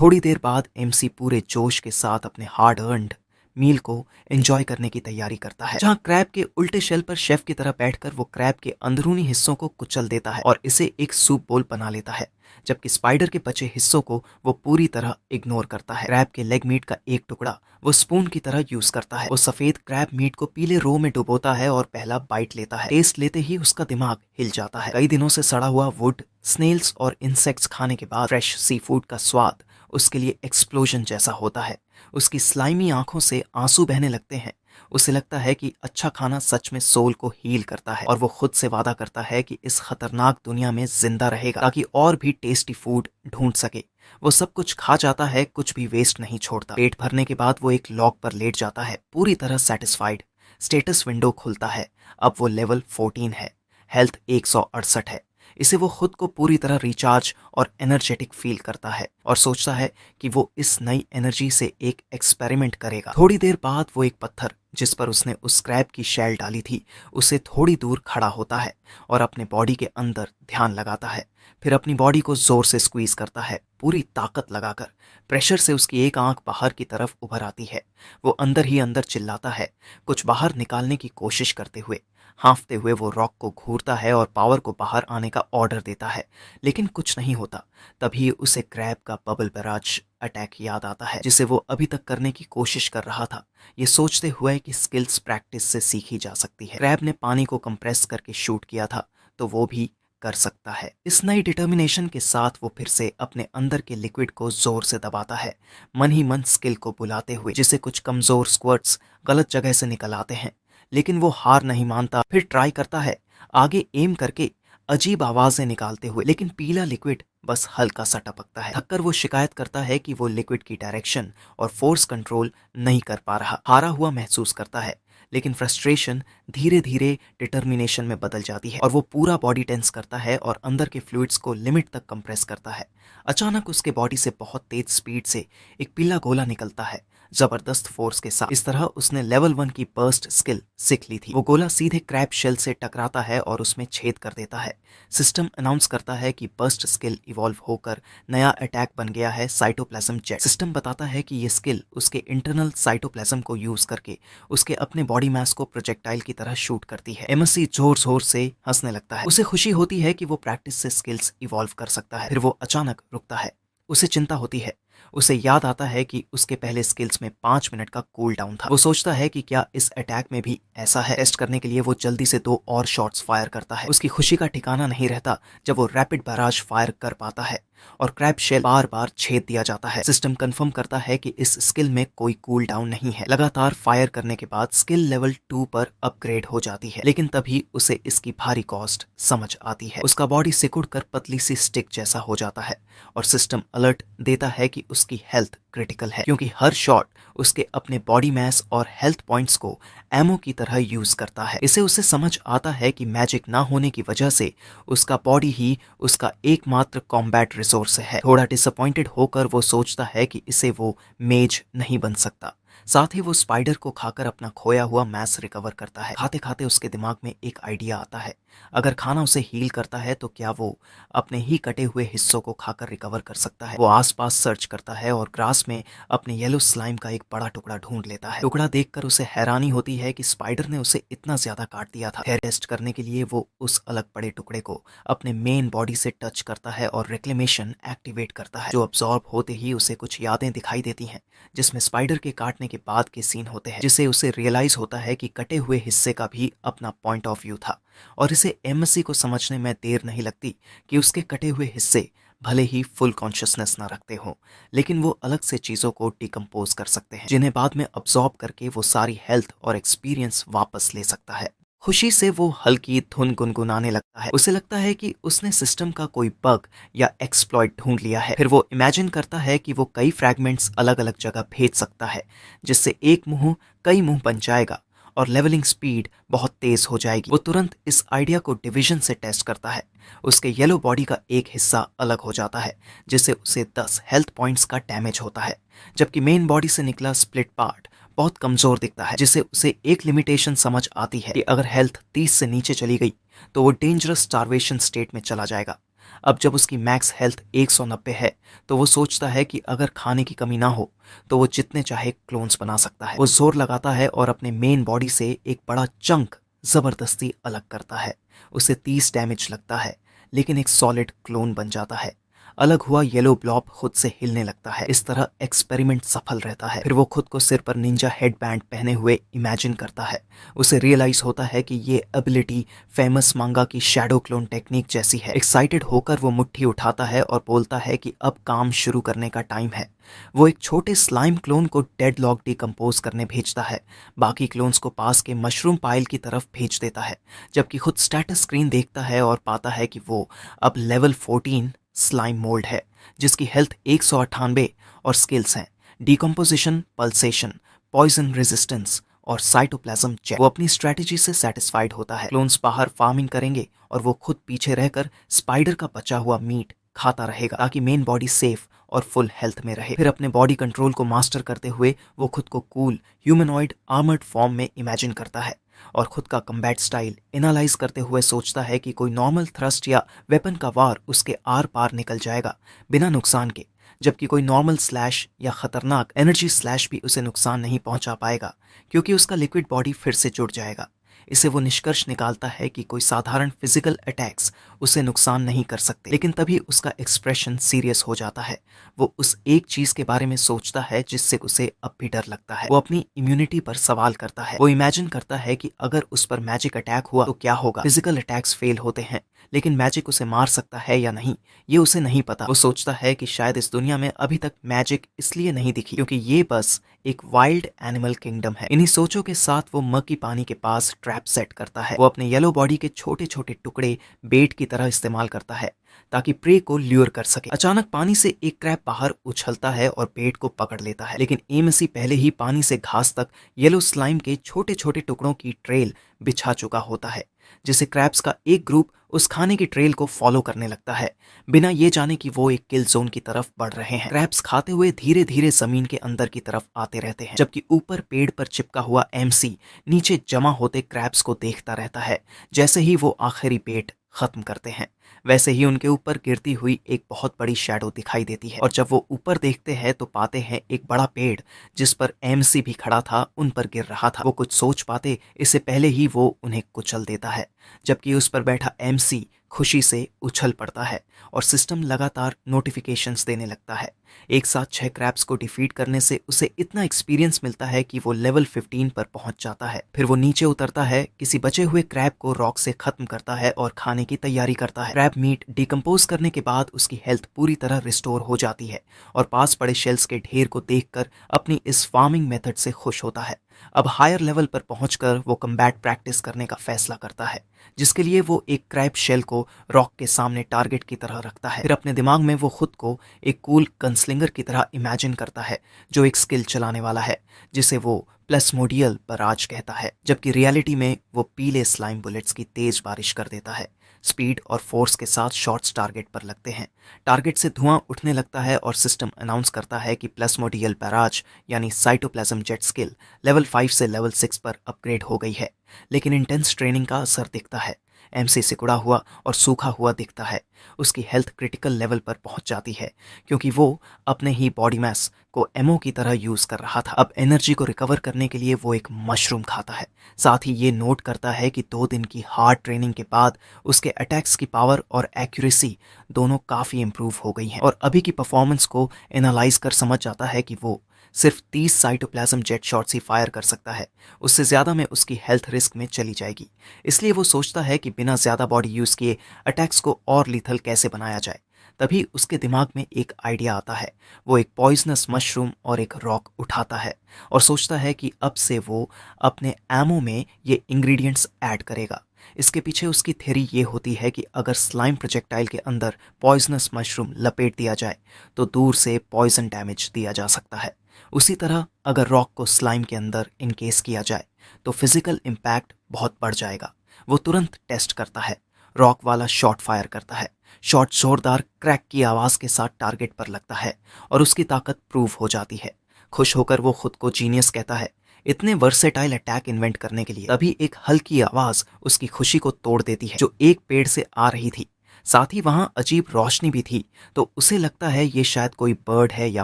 थोड़ी देर बाद एमसी पूरे जोश के साथ अपने हार्ड अर्न्ड मील को एंजॉय करने की तैयारी करता है, जहां क्रैब के उल्टे शेल पर शेफ की तरह बैठकर वो क्रैब के अंदरूनी हिस्सों को कुचल देता है और इसे एक सूप बोल बना लेता है, जबकि स्पाइडर के बचे हिस्सों को वो पूरी तरह इग्नोर करता है। क्रैब के लेग मीट का एक टुकड़ा वो स्पून की तरह यूज करता है। वो सफेद क्रैब मीट को पीले रो में डुबोता है और पहला बाइट लेता है। टेस्ट लेते ही उसका दिमाग हिल जाता है। कई दिनों से सड़ा हुआ वुड, स्नेल्स और इंसेक्ट्स खाने के बाद फ्रेश सी फूड का स्वाद उसके लिए एक्सप्लोजन जैसा होता है। उसकी स्लाइमी आंखों से आंसू बहने लगते हैं। उसे लगता है कि अच्छा खाना सच में सोल को हील करता है और वो खुद से वादा करता है कि इस खतरनाक दुनिया में जिंदा रहेगा ताकि और भी टेस्टी फूड ढूंढ सके। वो सब कुछ खा जाता है, कुछ भी वेस्ट नहीं छोड़ता। पेट भरने के बाद वो एक लॉक पर लेट जाता है, पूरी तरह सेटिस्फाइड। स्टेटस विंडो खुलता है। अब वो लेवल 14 है, हेल्थ 168 है। इसे वो खुद को पूरी तरह रिचार्ज और एनर्जेटिक फील करता है और सोचता है कि वो इस नई एनर्जी से एक एक्सपेरिमेंट करेगा। थोड़ी देर बाद वो एक पत्थर जिस पर उसने उस क्रैब की शैल डाली थी उसे थोड़ी दूर खड़ा होता है और अपने बॉडी के अंदर ध्यान लगाता है। फिर अपनी बॉडी को जोर से स्क्वीज करता है, पूरी ताकत लगाकर। प्रेशर से उसकी एक आंख बाहर की तरफ उभर आती है। वो अंदर ही अंदर चिल्लाता है, कुछ बाहर निकालने की कोशिश करते हुए। हाँफते हुए वो रॉक को घूरता है और पावर को बाहर आने का ऑर्डर देता है, लेकिन कुछ नहीं होता। तभी उसे क्रैब का बबल बैराज अटैक याद आता है जिसे वो अभी तक करने की कोशिश कर रहा था, ये सोचते हुए कि स्किल्स प्रैक्टिस से सीखी जा सकती है। क्रैब ने पानी को कंप्रेस करके शूट किया था तो वो भी कर सकता है। इस नई डिटर्मिनेशन के साथ वो फिर से अपने अंदर के लिक्विड को जोर से दबाता है, मन ही मन स्किल को बुलाते हुए, जिसे कुछ कमजोर स्क्वर्ट्स गलत जगह से निकल आते हैं। लेकिन वो हार नहीं मानता, फिर ट्राई करता है आगे एम करके अजीब आवाजें निकालते हुए, लेकिन पीला लिक्विड बस हल्का सा टपकता है। थककर वो शिकायत करता है कि वो लिक्विड की डायरेक्शन और फोर्स कंट्रोल नहीं कर पा रहा। हारा हुआ महसूस करता है, लेकिन फ्रस्ट्रेशन धीरे धीरे डिटर्मिनेशन में बदल जाती है और वो पूरा बॉडी टेंस करता है और अंदर के फ्लूइड्स को लिमिट तक कंप्रेस करता है। अचानक उसके बॉडी से बहुत तेज स्पीड से एक पीला गोला निकलता है, जबरदस्त फोर्स के साथ। इस तरह उसने लेवल 1 की बर्स्ट स्किल सीख ली थी। वो गोला सीधे क्रैब शेल से टकराता है और उसमें छेद कर देता है। सिस्टम अनाउंस करता है कि बर्स्ट स्किल इवॉल्व होकर नया अटैक बन गया है, साइटोप्लाज्म जेट। सिस्टम बताता है कि ये स्किल उसके इंटरनल साइटोप्लाज्म को यूज करके उसके अपने बॉडी मास को प्रोजेक्टाइल की तरह शूट करती है। एमएससी जोर जोर से हंसने लगता है। उसे खुशी होती है कि वो प्रैक्टिस से स्किल्स इवॉल्व कर सकता है। फिर वो अचानक रुकता है। उसे चिंता होती है। उसे याद आता है कि उसके पहले स्किल्स में 5 मिनट का कूल डाउन था। वो सोचता है कि क्या इस अटैक में भी ऐसा है। टेस्ट करने के लिए वो जल्दी से 2 और शॉट्स फायर करता है। उसकी खुशी का ठिकाना नहीं रहता जब वो रैपिड बैराज फायर कर पाता है और क्रैब शेल बार बार छेद दिया जाता है। सिस्टम कंफर्म करता है कि इस स्किल में कोई कूल डाउन नहीं है। लगातार फायर करने के बाद स्किल लेवल 2 पर अपग्रेड हो जाती है, लेकिन तभी उसे इसकी भारी कॉस्ट समझ आती है। उसका बॉडी सिकुड़ कर पतली सी स्टिक जैसा हो जाता है और सिस्टम अलर्ट देता है कि उसकी हेल्थ क्रिटिकल है, क्योंकि हर शॉट उसके अपने बॉडी मास और हेल्थ पॉइंट्स को एमो की तरह यूज करता है। इसे उसे समझ आता है कि मैजिक ना होने की वजह से उसका बॉडी ही उसका एकमात्र कॉम्बैट रिसोर्स है। थोड़ा डिसअपॉइंटेड होकर वो सोचता है कि इसे वो मेज नहीं बन सकता। साथ ही वो स्पाइडर को खाकर अपना खोया हुआ मैस रिकवर करता है। खाते खाते उसके दिमाग में एक आइडिया आता है। अगर खाना उसे हील करता है तो क्या वो अपने ही कटे हुए हिस्सों को खाकर रिकवर कर सकता है। वो आसपास सर्च करता है और ग्रास में अपने येलो स्लाइम का एक बड़ा टुकड़ा ढूंढ लेता है। टुकड़ा देखकर उसे हैरानी होती है कि स्पाइडर ने उसे इतना ज्यादा काट दिया था। हेयर टेस्ट करने के लिए वो उस अलग पड़े टुकड़े को अपने मेन बॉडी से टच करता है और रिक्लेमेशन एक्टिवेट करता है, जो अब्सॉर्ब होते ही उसे कुछ यादें दिखाई देती हैं, जिसमें स्पाइडर के काटने के बाद के सीन होते हैं, जिससे उसे रियलाइज होता है कि कटे हुए हिस्से का भी अपना पॉइंट ऑफ व्यू था। और इसे एमएससी को समझने में देर नहीं लगती कि उसके कटे हुए हिस्से भले ही फुल कॉन्शियसनेस ना रखते हो, लेकिन वो अलग से चीजों को डिकम्पोज कर सकते हैं, जिन्हें बाद में अब्सॉर्ब करके वो सारी हेल्थ और एक्सपीरियंस वापस ले सकता है। खुशी से वो हल्की धुन गुनगुनाने लगता है। उसे लगता है कि उसने सिस्टम का कोई बग या एक्सप्लॉइट ढूंढ लिया है। फिर वो इमेजिन करता है कि वो कई फ्रैगमेंट्स अलग अलग जगह भेज सकता है, जिससे एक मुंह कई मुंह बन जाएगा और लेवलिंग स्पीड बहुत तेज हो जाएगी। वो तुरंत इस आइडिया को डिवीजन से टेस्ट करता है। उसके येलो बॉडी का एक हिस्सा अलग हो जाता है, जिससे उसे 10 हेल्थ पॉइंट्स का डैमेज होता है, जबकि मेन बॉडी से निकला स्प्लिट पार्ट बहुत कमजोर दिखता है, जिससे उसे एक लिमिटेशन समझ आती है कि अगर हेल्थ 30 से नीचे चली गई तो वो डेंजरस स्टारवेशन स्टेट में चला जाएगा। अब जब उसकी मैक्स हेल्थ 190 है तो वो सोचता है कि अगर खाने की कमी ना हो तो वो जितने चाहे क्लोन्स बना सकता है। वो जोर लगाता है और अपने मेन बॉडी से एक बड़ा चंक जबरदस्ती अलग करता है। उसे 30 डैमेज लगता है, लेकिन एक सॉलिड क्लोन बन जाता है। अलग हुआ येलो ब्लॉब खुद से हिलने लगता है। इस तरह एक्सपेरिमेंट सफल रहता है। फिर वो खुद को सिर पर निंजा हेडबैंड पहने हुए इमेजिन करता है। उसे रियलाइज होता है कि ये एबिलिटी फेमस मांगा की शैडो क्लोन टेक्निक जैसी है। एक्साइटेड होकर वो मुट्ठी उठाता है और बोलता है कि अब काम शुरू करने का टाइम है। वो एक छोटे स्लाइम क्लोन को डेड लॉक डिकम्पोज करने भेजता है। बाकी क्लोन्स को पास के मशरूम पाइल की तरफ भेज देता है, जबकि खुद स्टेटस स्क्रीन देखता है और पाता है कि वो अब लेवल 14 स्लाइम मोल्ड है, जिसकी हेल्थ 198 और स्किल्स हैं डिकम्पोजिशन, पल्सेशन, पॉइजन रेजिस्टेंस और साइटोप्लाज्म चेक। वो अपनी स्ट्रेटेजी से सेटिस्फाइड होता है। क्लोन्स बाहर फार्मिंग करेंगे और वो खुद पीछे रहकर स्पाइडर का बचा हुआ मीट खाता रहेगा, ताकि मेन बॉडी सेफ और फुल हेल्थ में रहे। फिर अपने बॉडी कंट्रोल को मास्टर करते हुए वो खुद को कूल ह्यूमनॉइड आर्मर्ड फॉर्म में इमेजिन करता है और खुद का कम्बैट स्टाइल एनालाइज करते हुए सोचता है कि कोई नॉर्मल थ्रस्ट या वेपन का वार उसके आर पार निकल जाएगा बिना नुकसान के, जबकि कोई नॉर्मल स्लैश या खतरनाक एनर्जी स्लैश भी उसे नुकसान नहीं पहुंचा पाएगा, क्योंकि उसका लिक्विड बॉडी फिर से जुड़ जाएगा। इसे वो निष्कर्ष निकालता है कि कोई साधारण फिजिकल अटैक्स उसे नुकसान नहीं कर सकते, लेकिन तभी उसका एक्सप्रेशन सीरियस हो जाता है। वो उस एक चीज के बारे में सोचता है जिससे उसे अब भी डर लगता है। वो अपनी इम्यूनिटी पर सवाल करता है। वो इमेजिन करता है कि अगर उस पर मैजिक अटैक हुआ तो क्या होगा। फिजिकल अटैक्स फेल होते हैं, लेकिन मैजिक उसे मार सकता है या नहीं ये उसे नहीं पता। वो सोचता है कि शायद इस दुनिया में अभी तक मैजिक इसलिए नहीं दिखी क्योंकि ये बस एक वाइल्ड एनिमल किंगडम है। इन्हीं सोचों के साथ वो मकी पानी के पास ट्रैप सेट करता है। वो अपने येलो बॉडी के छोटे छोटे टुकड़े बेट की तरह इस्तेमाल करता है ताकि प्रे को ल्यूर कर सके। अचानक पानी से एक क्रैब बाहर उछलता है और पेट को पकड़ लेता है, लेकिन एमसी पहले ही पानी से घास तक येलो स्लाइम के छोटे छोटे टुकड़ों की ट्रेल बिछा चुका होता है, जिसे क्रैब्स का एक ग्रुप उस खाने की ट्रेल को फॉलो करने लगता है, बिना ये जाने कि वो एक किल जोन की तरफ बढ़ रहे हैं। क्रैब्स खाते हुए धीरे धीरे जमीन के अंदर की तरफ आते रहते हैं, जबकि ऊपर पेड़ पर चिपका हुआ एमसी नीचे जमा होते क्रैब्स को देखता रहता है। जैसे ही वो आखिरी पेट खत्म करते हैं, वैसे ही उनके ऊपर गिरती हुई एक बहुत बड़ी शैडो दिखाई देती है, और जब वो ऊपर देखते हैं तो पाते हैं एक बड़ा पेड़ जिस पर एमसी भी खड़ा था उन पर गिर रहा था। वो कुछ सोच पाते इससे पहले ही वो उन्हें कुचल देता है, जबकि उस पर बैठा एमसी खुशी से उछल पड़ता है और सिस्टम लगातार नोटिफिकेशंस देने लगता है। एक साथ 6 क्रैब्स को डिफीट करने से उसे इतना एक्सपीरियंस मिलता है कि वो लेवल 15 पर पहुंच जाता है। फिर वो नीचे उतरता है, किसी बचे हुए क्रैब को रॉक से खत्म करता है और खाने की तैयारी करता है। क्रैब मीट डिकम्पोज करने के बाद उसकी हेल्थ पूरी तरह रिस्टोर हो जाती है और पास पड़े शेल्स के ढेर को देखकर अपनी इस फार्मिंग मेथड से खुश होता है। अब हायर लेवल पर पहुंचकर वो कम्बैट प्रैक्टिस करने का फैसला करता है, जिसके लिए वो एक क्रैब शेल को रॉक के सामने टारगेट की तरह रखता है। फिर अपने दिमाग में वो खुद को एक कूल गनस्लिंगर की तरह इमेजिन करता है जो एक स्किल चलाने वाला है, जिसे वो प्लसमोडियल बराज कहता है, जबकि रियलिटी में वो पीले स्लाइम बुलेट्स की तेज बारिश कर देता है। स्पीड और फोर्स के साथ शॉट्स टारगेट पर लगते हैं, टारगेट से धुआं उठने लगता है और सिस्टम अनाउंस करता है कि प्लसमोडियल बैराज यानी साइटोप्लाज्म जेट स्किल लेवल 5 से लेवल 6 पर अपग्रेड हो गई है। लेकिन इंटेंस ट्रेनिंग का असर दिखता है। एमसी सिकुड़ा हुआ और सूखा हुआ दिखता है। उसकी हेल्थ क्रिटिकल लेवल पर पहुंच जाती है, क्योंकि वो अपने ही बॉडी मैस को एमओ की तरह यूज कर रहा था। अब एनर्जी को रिकवर करने के लिए वो एक मशरूम खाता है। साथ ही ये नोट करता है कि 2 दिन की हार्ड ट्रेनिंग के बाद उसके अटैक्स की पावर और एक्यूरेसी दोनों काफी इंप्रूव हो गई हैं, और अभी की परफॉर्मेंस को एनालाइज कर समझ जाता है कि वो सिर्फ 30 साइटोप्लाज्म जेट शॉट्स ही फायर कर सकता है। उससे ज्यादा में उसकी हेल्थ रिस्क में चली जाएगी। इसलिए वो सोचता है कि बिना ज्यादा बॉडी यूज किए अटैक्स को और लीथल कैसे बनाया जाए। तभी उसके दिमाग में एक आइडिया आता है। वो एक पॉइजनस मशरूम और एक रॉक उठाता है और सोचता है कि अब से वो अपने एमो में ये इंग्रेडिएंट्स ऐड करेगा। इसके पीछे उसकी थ्योरी ये होती है कि अगर स्लाइम प्रोजेक्टाइल के अंदर पॉइजनस मशरूम लपेट दिया जाए तो दूर से पॉइजन डैमेज दिया जा सकता है। उसी तरह अगर रॉक को स्लाइम के अंदर इनकेस किया जाए तो फिजिकल इम्पैक्ट बहुत बढ़ जाएगा। वो तुरंत टेस्ट करता है, रॉक वाला शॉट फायर करता है। शॉट जोरदार क्रैक की आवाज के साथ टारगेट पर लगता है और उसकी ताकत प्रूव हो जाती है। खुश होकर वो खुद को जीनियस कहता है इतने वर्सेटाइल अटैक इन्वेंट करने के लिए। तभी एक हल्की आवाज उसकी खुशी को तोड़ देती है, जो एक पेड़ से आ रही थी। साथ ही वहां अजीब रोशनी भी थी, तो उसे लगता है ये शायद कोई बर्ड है या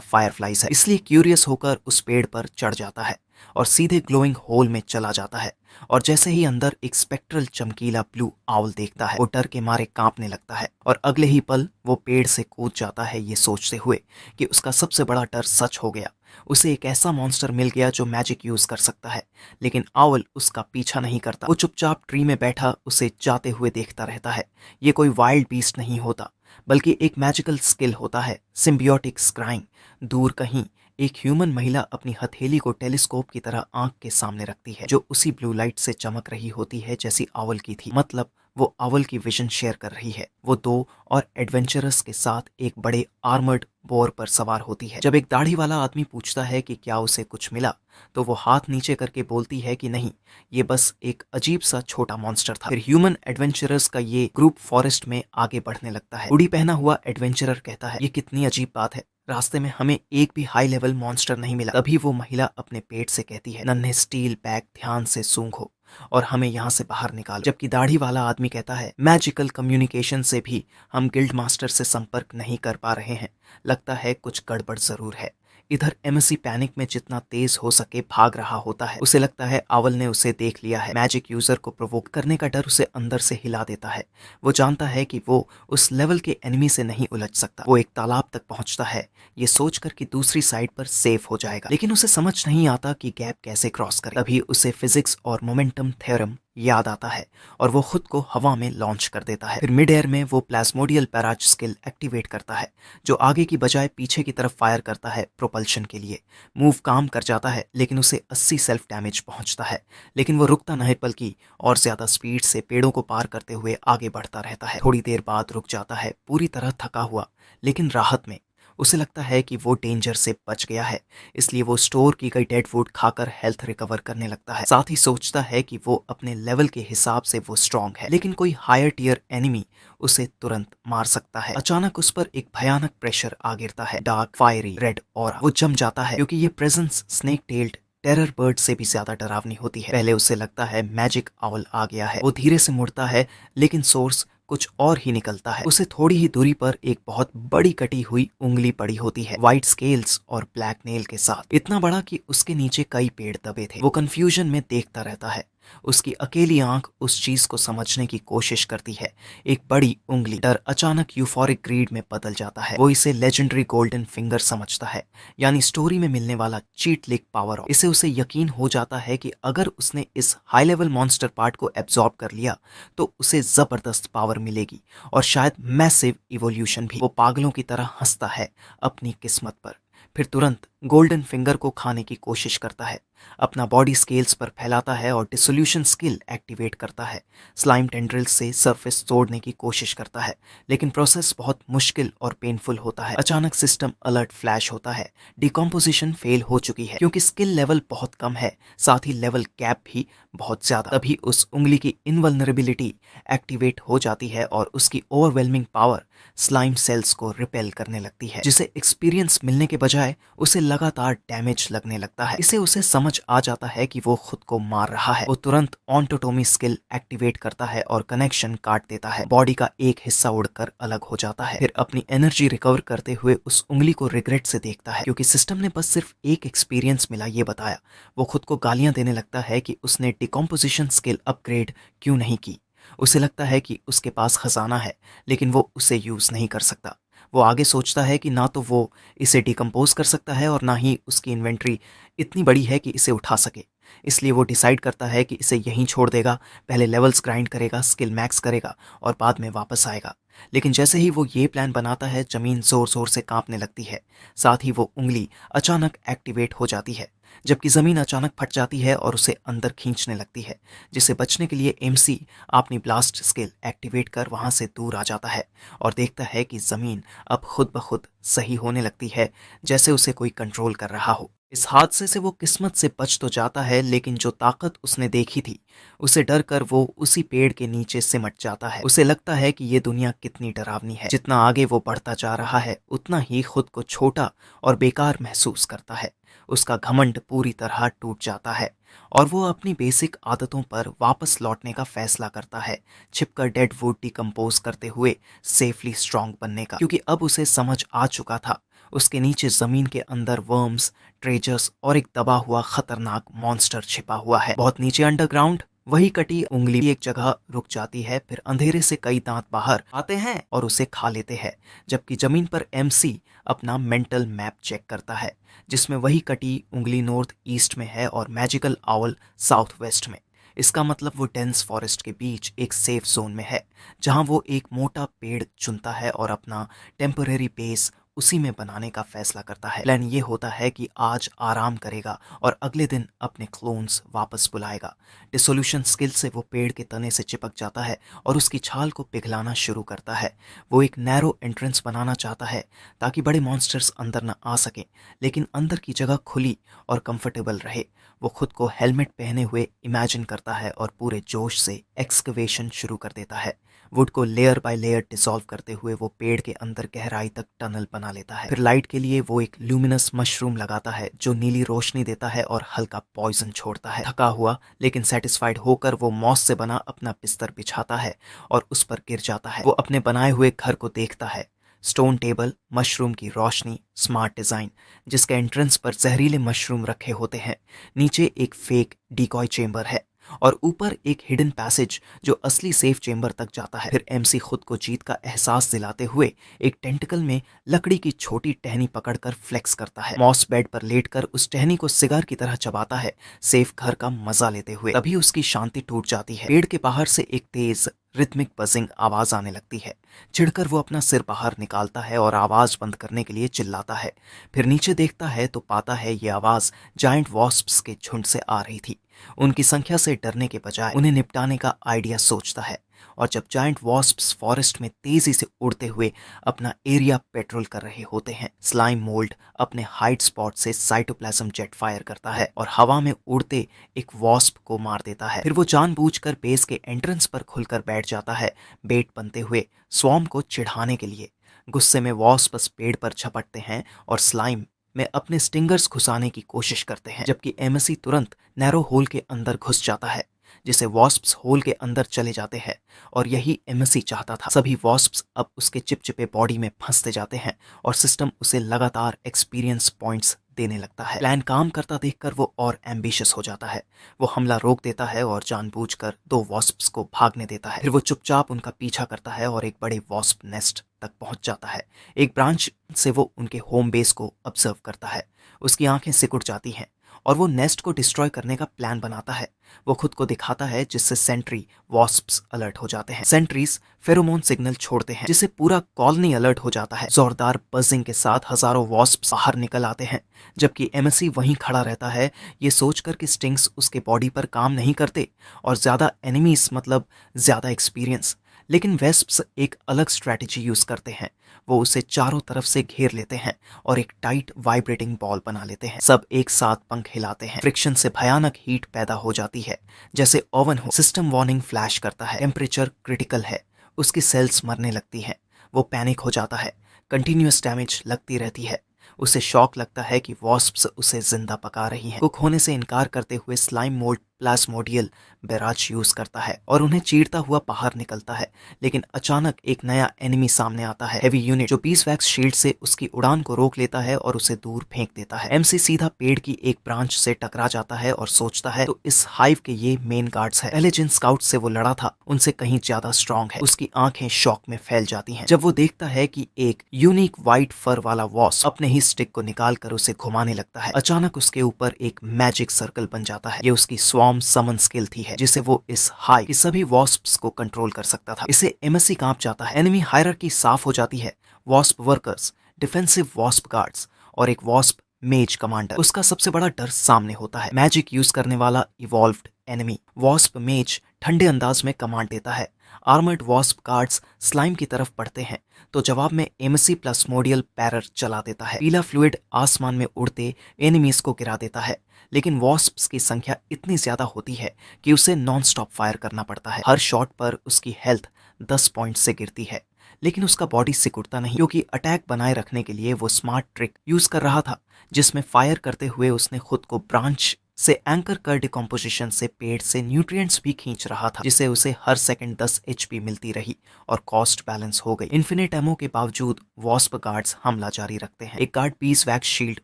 फायरफ्लाइज है। इसलिए क्यूरियस होकर उस पेड़ पर चढ़ जाता है और सीधे ग्लोइंग होल में चला जाता है। और जैसे ही अंदर एक स्पेक्ट्रल चमकीला ब्लू आउल देखता है, वो डर के मारे कांपने लगता है और अगले ही पल वो पेड़ से कूद जाता है, ये सोचते हुए कि उसका सबसे बड़ा डर सच हो गया। उसे एक ऐसा मॉन्स्टर मिल गया जो मैजिक यूज कर सकता है। लेकिन आउल उसका पीछा नहीं करता। वो चुपचाप ट्री में बैठा उसे जाते हुए देखता रहता है। ये कोई वाइल्ड बीस्ट नहीं होता, बल्कि एक मैजिकल स्किल होता है, सिम्बियोटिक स्क्राइंग। दूर कहीं एक ह्यूमन महिला अपनी हथेली को टेलीस्कोप की तरह आंख के सामने रखती है, जो उसी ब्लू लाइट से चमक रही होती है जैसी आउल की थी। मतलब वो आउल की विजन शेयर कर रही है। वो 2 और एडवेंचरर्स के साथ एक बड़े आर्मर्ड बोर पर सवार होती है। जब एक दाढ़ी वाला आदमी पूछता है कि क्या उसे कुछ मिला, तो वो हाथ नीचे करके बोलती है कि नहीं, ये बस एक अजीब सा छोटा मॉन्स्टर था। फिर ह्यूमन एडवेंचरर्स का ये ग्रुप फॉरेस्ट में आगे बढ़ने लगता है। हुडी पहना हुआ एडवेंचरर कहता है ये कितनी अजीब बात है, रास्ते में हमें एक भी हाई लेवल मॉन्स्टर नहीं मिला। तभी वो महिला अपने पेट से कहती है नन्हे स्टील बैग ध्यान से सूंघो और हमें यहाँ से बाहर निकालो। जबकि दाढ़ी वाला आदमी कहता है मैजिकल कम्युनिकेशन से भी हम गिल्ड मास्टर से संपर्क नहीं कर पा रहे हैं, लगता है कुछ गड़बड़ जरूर है। इधर एमएससी पैनिक में जितना तेज हो सके भाग रहा होता है। उसे लगता है आवल ने उसे देख लिया है। मैजिक यूजर को प्रोवोक करने का डर उसे अंदर से हिला देता है। वो जानता है कि वो उस लेवल के एनिमी से नहीं उलझ सकता। वो एक तालाब तक पहुंचता है, ये सोचकर कि दूसरी साइड पर सेफ हो जाएगा, लेकिन उसे समझ नहीं आता कि गैप कैसे क्रॉस करे। तभी उसे फिजिक्स और मोमेंटम थ्योरम याद आता है और वो खुद को हवा में लॉन्च कर देता है। फिर मिड एयर में वो प्लाज्मोडियल पैराच स्किल एक्टिवेट करता है, जो आगे की बजाय पीछे की तरफ फायर करता है प्रोपल्शन के लिए। मूव काम कर जाता है, लेकिन उसे 80 सेल्फ डैमेज पहुंचता है। लेकिन वो रुकता नहीं, बल्कि और ज्यादा स्पीड से पेड़ों को पार करते हुए आगे बढ़ता रहता है। थोड़ी देर बाद रुक जाता है, पूरी तरह थका हुआ, लेकिन राहत में। उसे लगता है कि वो डेंजर से बच गया है, इसलिए वो स्टोर की गई डेड वुड खाकर हेल्थ रिकवर करने लगता है। साथ ही सोचता है कि वो अपने लेवल के हिसाब से वो स्ट्रांग है, लेकिन कोई हायर टियर एनिमी उसे तुरंत मार सकता है। अचानक उस पर एक भयानक प्रेशर आ गिरता है, डार्क फायरी रेड, और वो जम जाता है क्योंकि ये presence snake tailed terror bird से भी ज्यादा डरावनी होती है। पहले उसे लगता है मैजिक आउल आ गया है। वो धीरे से मुड़ता है, लेकिन सोर्स कुछ और ही निकलता है। उसे थोड़ी ही दूरी पर एक बहुत बड़ी कटी हुई उंगली पड़ी होती है, व्हाइट स्केल्स और ब्लैक नेल के साथ। इतना बड़ा कि उसके नीचे कई पेड़ दबे थे। वो कंफ्यूजन में देखता रहता है। उसकी अकेली आंख उस चीज को समझने की कोशिश करती है, एक बड़ी उंगली। डर अचानक यूफोरिक ग्रीड में बदल जाता है। वो इसे लेजेंडरी गोल्डन फिंगर समझता है, यानी स्टोरी में मिलने वाला चीट लिक पावर। इसे उसे यकीन हो जाता है कि अगर उसने इस हाई लेवल मॉन्स्टर पार्ट को एब्जॉर्ब कर लिया तो उसे जबरदस्त पावर मिलेगी, और शायद मैसिव इवोल्यूशन भी। वो पागलों की तरह हंसता है अपनी किस्मत पर, फिर तुरंत गोल्डन फिंगर को खाने की कोशिश करता है। अपना बॉडी स्केल्स पर फैलाता है और डिसोल्यूशन स्किल एक्टिवेट करता है। स्लाइम टेंड्रिल्स से सरफेस तोड़ने की कोशिश करता है, लेकिन प्रोसेस बहुत मुश्किल और पेनफुल होता है। अचानक सिस्टम अलर्ट फ्लैश होता है, डिकम्पोजिशन फेल हो चुकी है। क्योंकि स्किल लेवल बहुत कम है, साथ ही लेवल कैप भी बहुत ज्यादा। तभी उस उंगली की इनवल्नरेबिलिटी एक्टिवेट हो जाती है और उसकी ओवरवेलमिंग पावर स्लाइम सेल्स को रिपेल करने लगती है, जिसे एक्सपीरियंस मिलने के बजाय उसे लगातार डैमेज लगने लगता है। इसे उसे समझ आ जाता है कि वो खुद को मार रहा है। वो तुरंत ऑन्टोटोमी स्किल एक्टिवेट करता है और कनेक्शन काट देता है। बॉडी का एक हिस्सा उड़कर अलग हो जाता है। फिर अपनी एनर्जी रिकवर करते हुए उस उंगली को रिग्रेट से देखता है, क्योंकि सिस्टम ने बस सिर्फ एक एक्सपीरियंस मिला ये बताया। वो खुद को गालियां देने लगता है कि उसने डिकम्पोजिशन स्किल अपग्रेड क्यों नहीं की। उसे लगता है कि उसके पास खजाना है, लेकिन वो उसे यूज नहीं कर सकता। वो आगे सोचता है कि ना तो वो इसे डिकम्पोज कर सकता है और ना ही उसकी इन्वेंट्री इतनी बड़ी है कि इसे उठा सके। इसलिए वो डिसाइड करता है कि इसे यहीं छोड़ देगा, पहले लेवल्स ग्राइंड करेगा, स्किल मैक्स करेगा और बाद में वापस आएगा। लेकिन जैसे ही वो ये प्लान बनाता है, जमीन जोर जोर से कांपने लगती है। साथ ही वो उंगली अचानक एक्टिवेट हो जाती है, जबकि जमीन अचानक फट जाती है और उसे अंदर खींचने लगती है। जिसे बचने के लिए एमसी अपनी ब्लास्ट स्किल एक्टिवेट कर वहां से दूर आ जाता है और देखता है कि जमीन अब खुद ब खुद सही होने लगती है, जैसे उसे कोई कंट्रोल कर रहा हो। इस हादसे से वो किस्मत से बच तो जाता है, लेकिन जो ताकत उसने देखी थी उसे डर कर वो उसी पेड़ के नीचे सिमट जाता है। उसे लगता है कि ये दुनिया कितनी डरावनी है। जितना आगे वो बढ़ता जा रहा है, उतना ही खुद को छोटा और बेकार महसूस करता है। उसका घमंड पूरी तरह टूट जाता है और वो अपनी बेसिक आदतों पर वापस लौटने का फैसला करता है, छिपकर डेड वुड डिकम्पोज करते हुए सेफली स्ट्रांग बनने का। क्योंकि अब उसे समझ आ चुका था, उसके नीचे जमीन के अंदर वर्म्स, ट्रेजर्स और एक दबा हुआ खतरनाक मॉन्स्टर छिपा हुआ है। बहुत नीचे अंडरग्राउंड वही कटी उंगली एक जगह रुक जाती है, फिर अंधेरे से कई दांत बाहर आते हैं और उसे खा लेते हैं। जबकि जमीन पर एमसी अपना मेंटल मैप चेक करता है, जिसमें वही कटी उंगली नॉर्थ ईस्ट में है और मैजिकल आउल साउथ वेस्ट में। इसका मतलब वो डेंस फॉरेस्ट के बीच एक सेफ जोन में है, जहां वो एक मोटा पेड़ चुनता है और अपना टेम्पररी बेस उसी में बनाने का फैसला करता है। प्लान ये होता है कि आज आराम करेगा और अगले दिन अपने क्लोन्स वापस बुलाएगा। डिसोल्यूशन स्किल से वो पेड़ के तने से चिपक जाता है और उसकी छाल को पिघलाना शुरू करता है। वो एक नैरो एंट्रेंस बनाना चाहता है ताकि बड़े मॉन्स्टर्स अंदर न आ सकें, लेकिन अंदर की जगह खुली और कंफर्टेबल रहे। वो खुद को हेलमेट पहने हुए इमेजिन करता है और पूरे जोश से एक्सकवेशन शुरू कर देता है। वुड को लेयर बाय लेयर डिसॉल्व करते हुए वो पेड़ के अंदर गहराई तक टनल बना लेता है। फिर लाइट के लिए वो एक ल्यूमिनस मशरूम लगाता है जो नीली रोशनी देता है और हल्का पॉइजन छोड़ता है। थका हुआ लेकिन सेटिस्फाइड होकर वो मॉस से बना अपना बिस्तर बिछाता है और उस पर गिर जाता है। वो अपने बनाए हुए घर को देखता है, स्टोन टेबल, मशरूम की रोशनी, स्मार्ट डिजाइन, जिसके एंट्रेंस पर जहरीले मशरूम रखे होते हैं। नीचे एक फेक डिकॉय चेंबर है और ऊपर एक हिडन पैसेज जो असली सेफ चेंबर तक जाता है। फिर एमसी खुद को जीत का एहसास दिलाते हुए एक टेंटिकल में लकड़ी की छोटी टहनी पकड़कर फ्लेक्स करता है। मॉस बेड पर लेटकर उस टहनी को सिगार की तरह चबाता है, सेफ घर का मजा लेते हुए। तभी उसकी शांति टूट जाती है। पेड़ के बाहर से एक तेज रिथमिक बजिंग आवाज आने लगती है। चिढ़कर वो अपना सिर बाहर निकालता है और आवाज बंद करने के लिए चिल्लाता है। फिर नीचे देखता है तो पाता है ये आवाज जायंट वॉस्प्स के झुंड से आ रही थी। उनकी संख्या से डरने के बजाय उन्हें निपटाने का आइडिया सोचता है। और जब जायंट वॉस्प्स फॉरेस्ट में तेजी से उड़ते हुए अपना एरिया पेट्रोल कर रहे होते हैं, स्लाइम मोल्ड अपने हाइट स्पॉट से साइटोप्लाज्म जेट फायर करता है और हवा में उड़ते एक वॉस्प को मार देता है। फिर वो जानबूझकर बेस के एंट्रेंस पर खुलकर बैठ जाता है, बेट बनते हुए स्वॉर्म को चिढ़ाने के लिए। गुस्से में वॉस्प्स पेड़ पर झपटते हैं और स्लाइम में अपने स्टिंगर्स घुसाने की कोशिश करते हैं, जबकि एमसी तुरंत नैरो होल के अंदर घुस जाता है, जिसे वॉस्प्स होल के अंदर चले जाते हैं। और यही एमसी चाहता था। सभी वॉस्प्स अब उसके चिपचिपे बॉडी में फंसते जाते हैं और सिस्टम उसे लगातार एक्सपीरियंस पॉइंट्स देने लगता है। प्लान काम करता देखकर वो और एम्बिशियस हो जाता है। वो हमला रोक देता है और जानबूझकर 2 वॉस्प्स को भागने देता है। फिर वो चुपचाप उनका पीछा करता है और एक बड़े वॉस्प नेस्ट तक पहुंच जाता है। एक ब्रांच से वो उनके होम बेस को ऑब्जर्व करता है। उसकी आंखें सिकुड़ जाती हैं और वो नेस्ट को डिस्ट्रॉय करने का प्लान बनाता है। वो खुद को दिखाता है, जिससे सेंट्री वॉस्प्स अलर्ट हो जाते हैं। सेंट्रीज फेरोमोन सिग्नल छोड़ते हैं, जिससे पूरा कॉलोनी अलर्ट हो जाता है। जोरदार बजिंग के साथ हजारों वॉस्प्स बाहर निकल आते हैं, जबकि एमसी वहीं खड़ा रहता है, ये सोचकर कि स्टिंग्स उसके बॉडी पर काम नहीं करते और ज्यादा एनिमीज मतलब ज्यादा एक्सपीरियंस। लेकिन वेस्प्स एक अलग स्ट्रैटेजी यूज करते हैं। वो उसे चारों तरफ से घेर लेते हैं और एक टाइट वाइब्रेटिंग बॉल बना लेते हैं। सब एक साथ पंख हिलाते हैं। फ्रिक्शन से भयानक हीट पैदा हो जाती है, जैसे ओवन हो। सिस्टम वार्निंग फ्लैश करता है, टेम्परेचर क्रिटिकल है। उसकी सेल्स मरने लगती हैं। वो पैनिक हो जाता है। कंटिन्यूअस डैमेज लगती रहती है। उसे शॉक लगता है कि वॉस्प्स उसे जिंदा पका रही हैं। कुक होने से इनकार करते हुए स्लाइम मोल्ड प्लाज्मोडियल बैराज यूज करता है और उन्हें चीरता हुआ बाहर निकलता है। लेकिन अचानक एक नया एनिमी सामने आता है, हेवी यूनिट, जो बीस वैक्स शील्ड से उसकी उड़ान को रोक लेता है और उसे दूर फेंक देता है। एमसी सीधा पेड़ की एक ब्रांच से टकरा जाता है और सोचता है तो इस हाइव के ये मेन गार्ड्स है। पहले जिन स्काउट से वो लड़ा था उनसे कहीं ज्यादा स्ट्रांग है। उसकी आंखें शॉक में फैल जाती हैं जब वो देखता है कि एक यूनिक व्हाइट फर वाला वॉस्प अपने ही स्टिक को निकाल कर उसे घुमाने लगता है। अचानक उसके ऊपर एक मैजिक सर्कल बन जाता है। ये उसकी स्वॉर्म समन स्किल थी है, जिसे वो इस हाई की सभी वॉस्प्स को कंट्रोल कर सकता था। इसे एमएससी कांप जाता है। एनिमी हायरार्की साफ हो जाती है। Wasp workers, defensive wasp guards और एक वॉस्प मेज कमांडर। उसका सबसे बड़ा डर सामने होता है, मैजिक यूज करने वाला इवॉल्व्ड एनिमी। वॉस्प मेज ठंडे अंदाज में कमांड देता है। आर्मर्ड वॉस्प गार्ड्स स्लाइम की तरफ बढ़ते हैं तो जवाब में एमसी प्लाज्मोडियल पैरर चला देता है। पीला फ्लूइड आसमान में उड़ते एनिमीज को गिरा देता है, लेकिन वॉस्प्स की संख्या इतनी ज्यादा होती है कि उसे नॉन स्टॉप फायर करना पड़ता है। हर शॉट पर उसकी हेल्थ 10 पॉइंट से गिरती है, लेकिन उसका बॉडी सिकुड़ता नहीं, क्योंकि अटैक बनाए रखने के लिए वो स्मार्ट ट्रिक यूज कर रहा था, जिसमें फायर करते हुए उसने खुद को ब्रांच से एंकर कर डिकम्पोजिशन से पेड़ से न्यूट्रिएंट्स भी खींच रहा था, जिसे उसे हर सेकंड 10 एचपी मिलती रही और कॉस्ट बैलेंस हो गई। इन्फिनिट एमो के बावजूद वॉस्प गार्ड्स हमला जारी रखते हैं। एक गार्ड बीस वैक्स शील्ड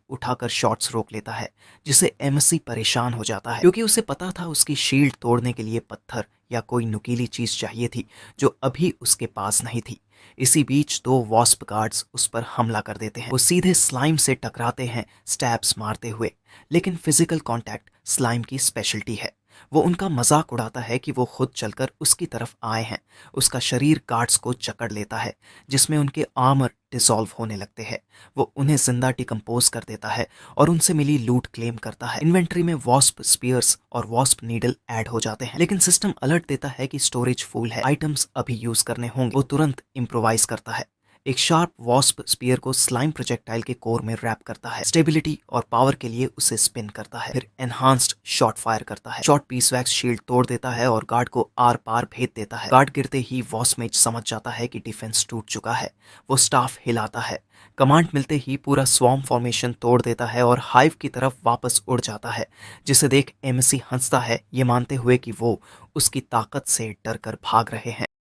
उठाकर शॉट्स रोक लेता है, जिसे एमसी परेशान हो जाता है, क्योंकि उसे पता था उसकी शील्ड तोड़ने के लिए पत्थर या कोई नुकीली चीज चाहिए थी, जो अभी उसके पास नहीं थी। इसी बीच 2 वॉस्प गार्ड्स उस पर हमला कर देते हैं। वो सीधे स्लाइम से टकराते हैं, स्टैब्स मारते हुए, लेकिन फिजिकल कांटेक्ट स्लाइम की स्पेशलिटी है। वो उनका मजाक उड़ाता है कि वो खुद चलकर उसकी तरफ आए हैं। उसका शरीर गार्ड्स को जकड़ लेता है, जिसमें उनके आर्मर डिसॉल्व होने लगते हैं। वो उन्हें जिंदा डिकम्पोज कर देता है और उनसे मिली लूट क्लेम करता है। इन्वेंट्री में वॉस्प स्पीयर्स और वॉस्प नीडल ऐड हो जाते हैं, लेकिन सिस्टम अलर्ट देता है कि स्टोरेज फुल है, आइटम्स अभी यूज करने होंगे। वो तुरंत इम्प्रोवाइज करता है। एक शार्प वॉस्प स्पीयर को स्लाइम प्रोजेक्टाइल के कोर में रैप करता है। स्टेबिलिटी और पावर के लिए उसे स्पिन करता है। फिर एनहांस्ड शॉट फायर करता है। शॉट पीस वैक्स शील्ड तोड़ देता है और गार्ड को आर पार भेज देता है। गार्ड गिरते ही वॉस्मेज समझ जाता है कि डिफेंस टूट चुका है। वो स्टाफ हिलाता है। कमांड मिलते ही पूरा स्वॉर्म फॉर्मेशन तोड़ देता है और हाइव की तरफ वापस उड़ जाता है, जिसे देख एमसी हंसता है, ये मानते हुए कि वो उसकी ताकत से डर कर भाग रहे हैं।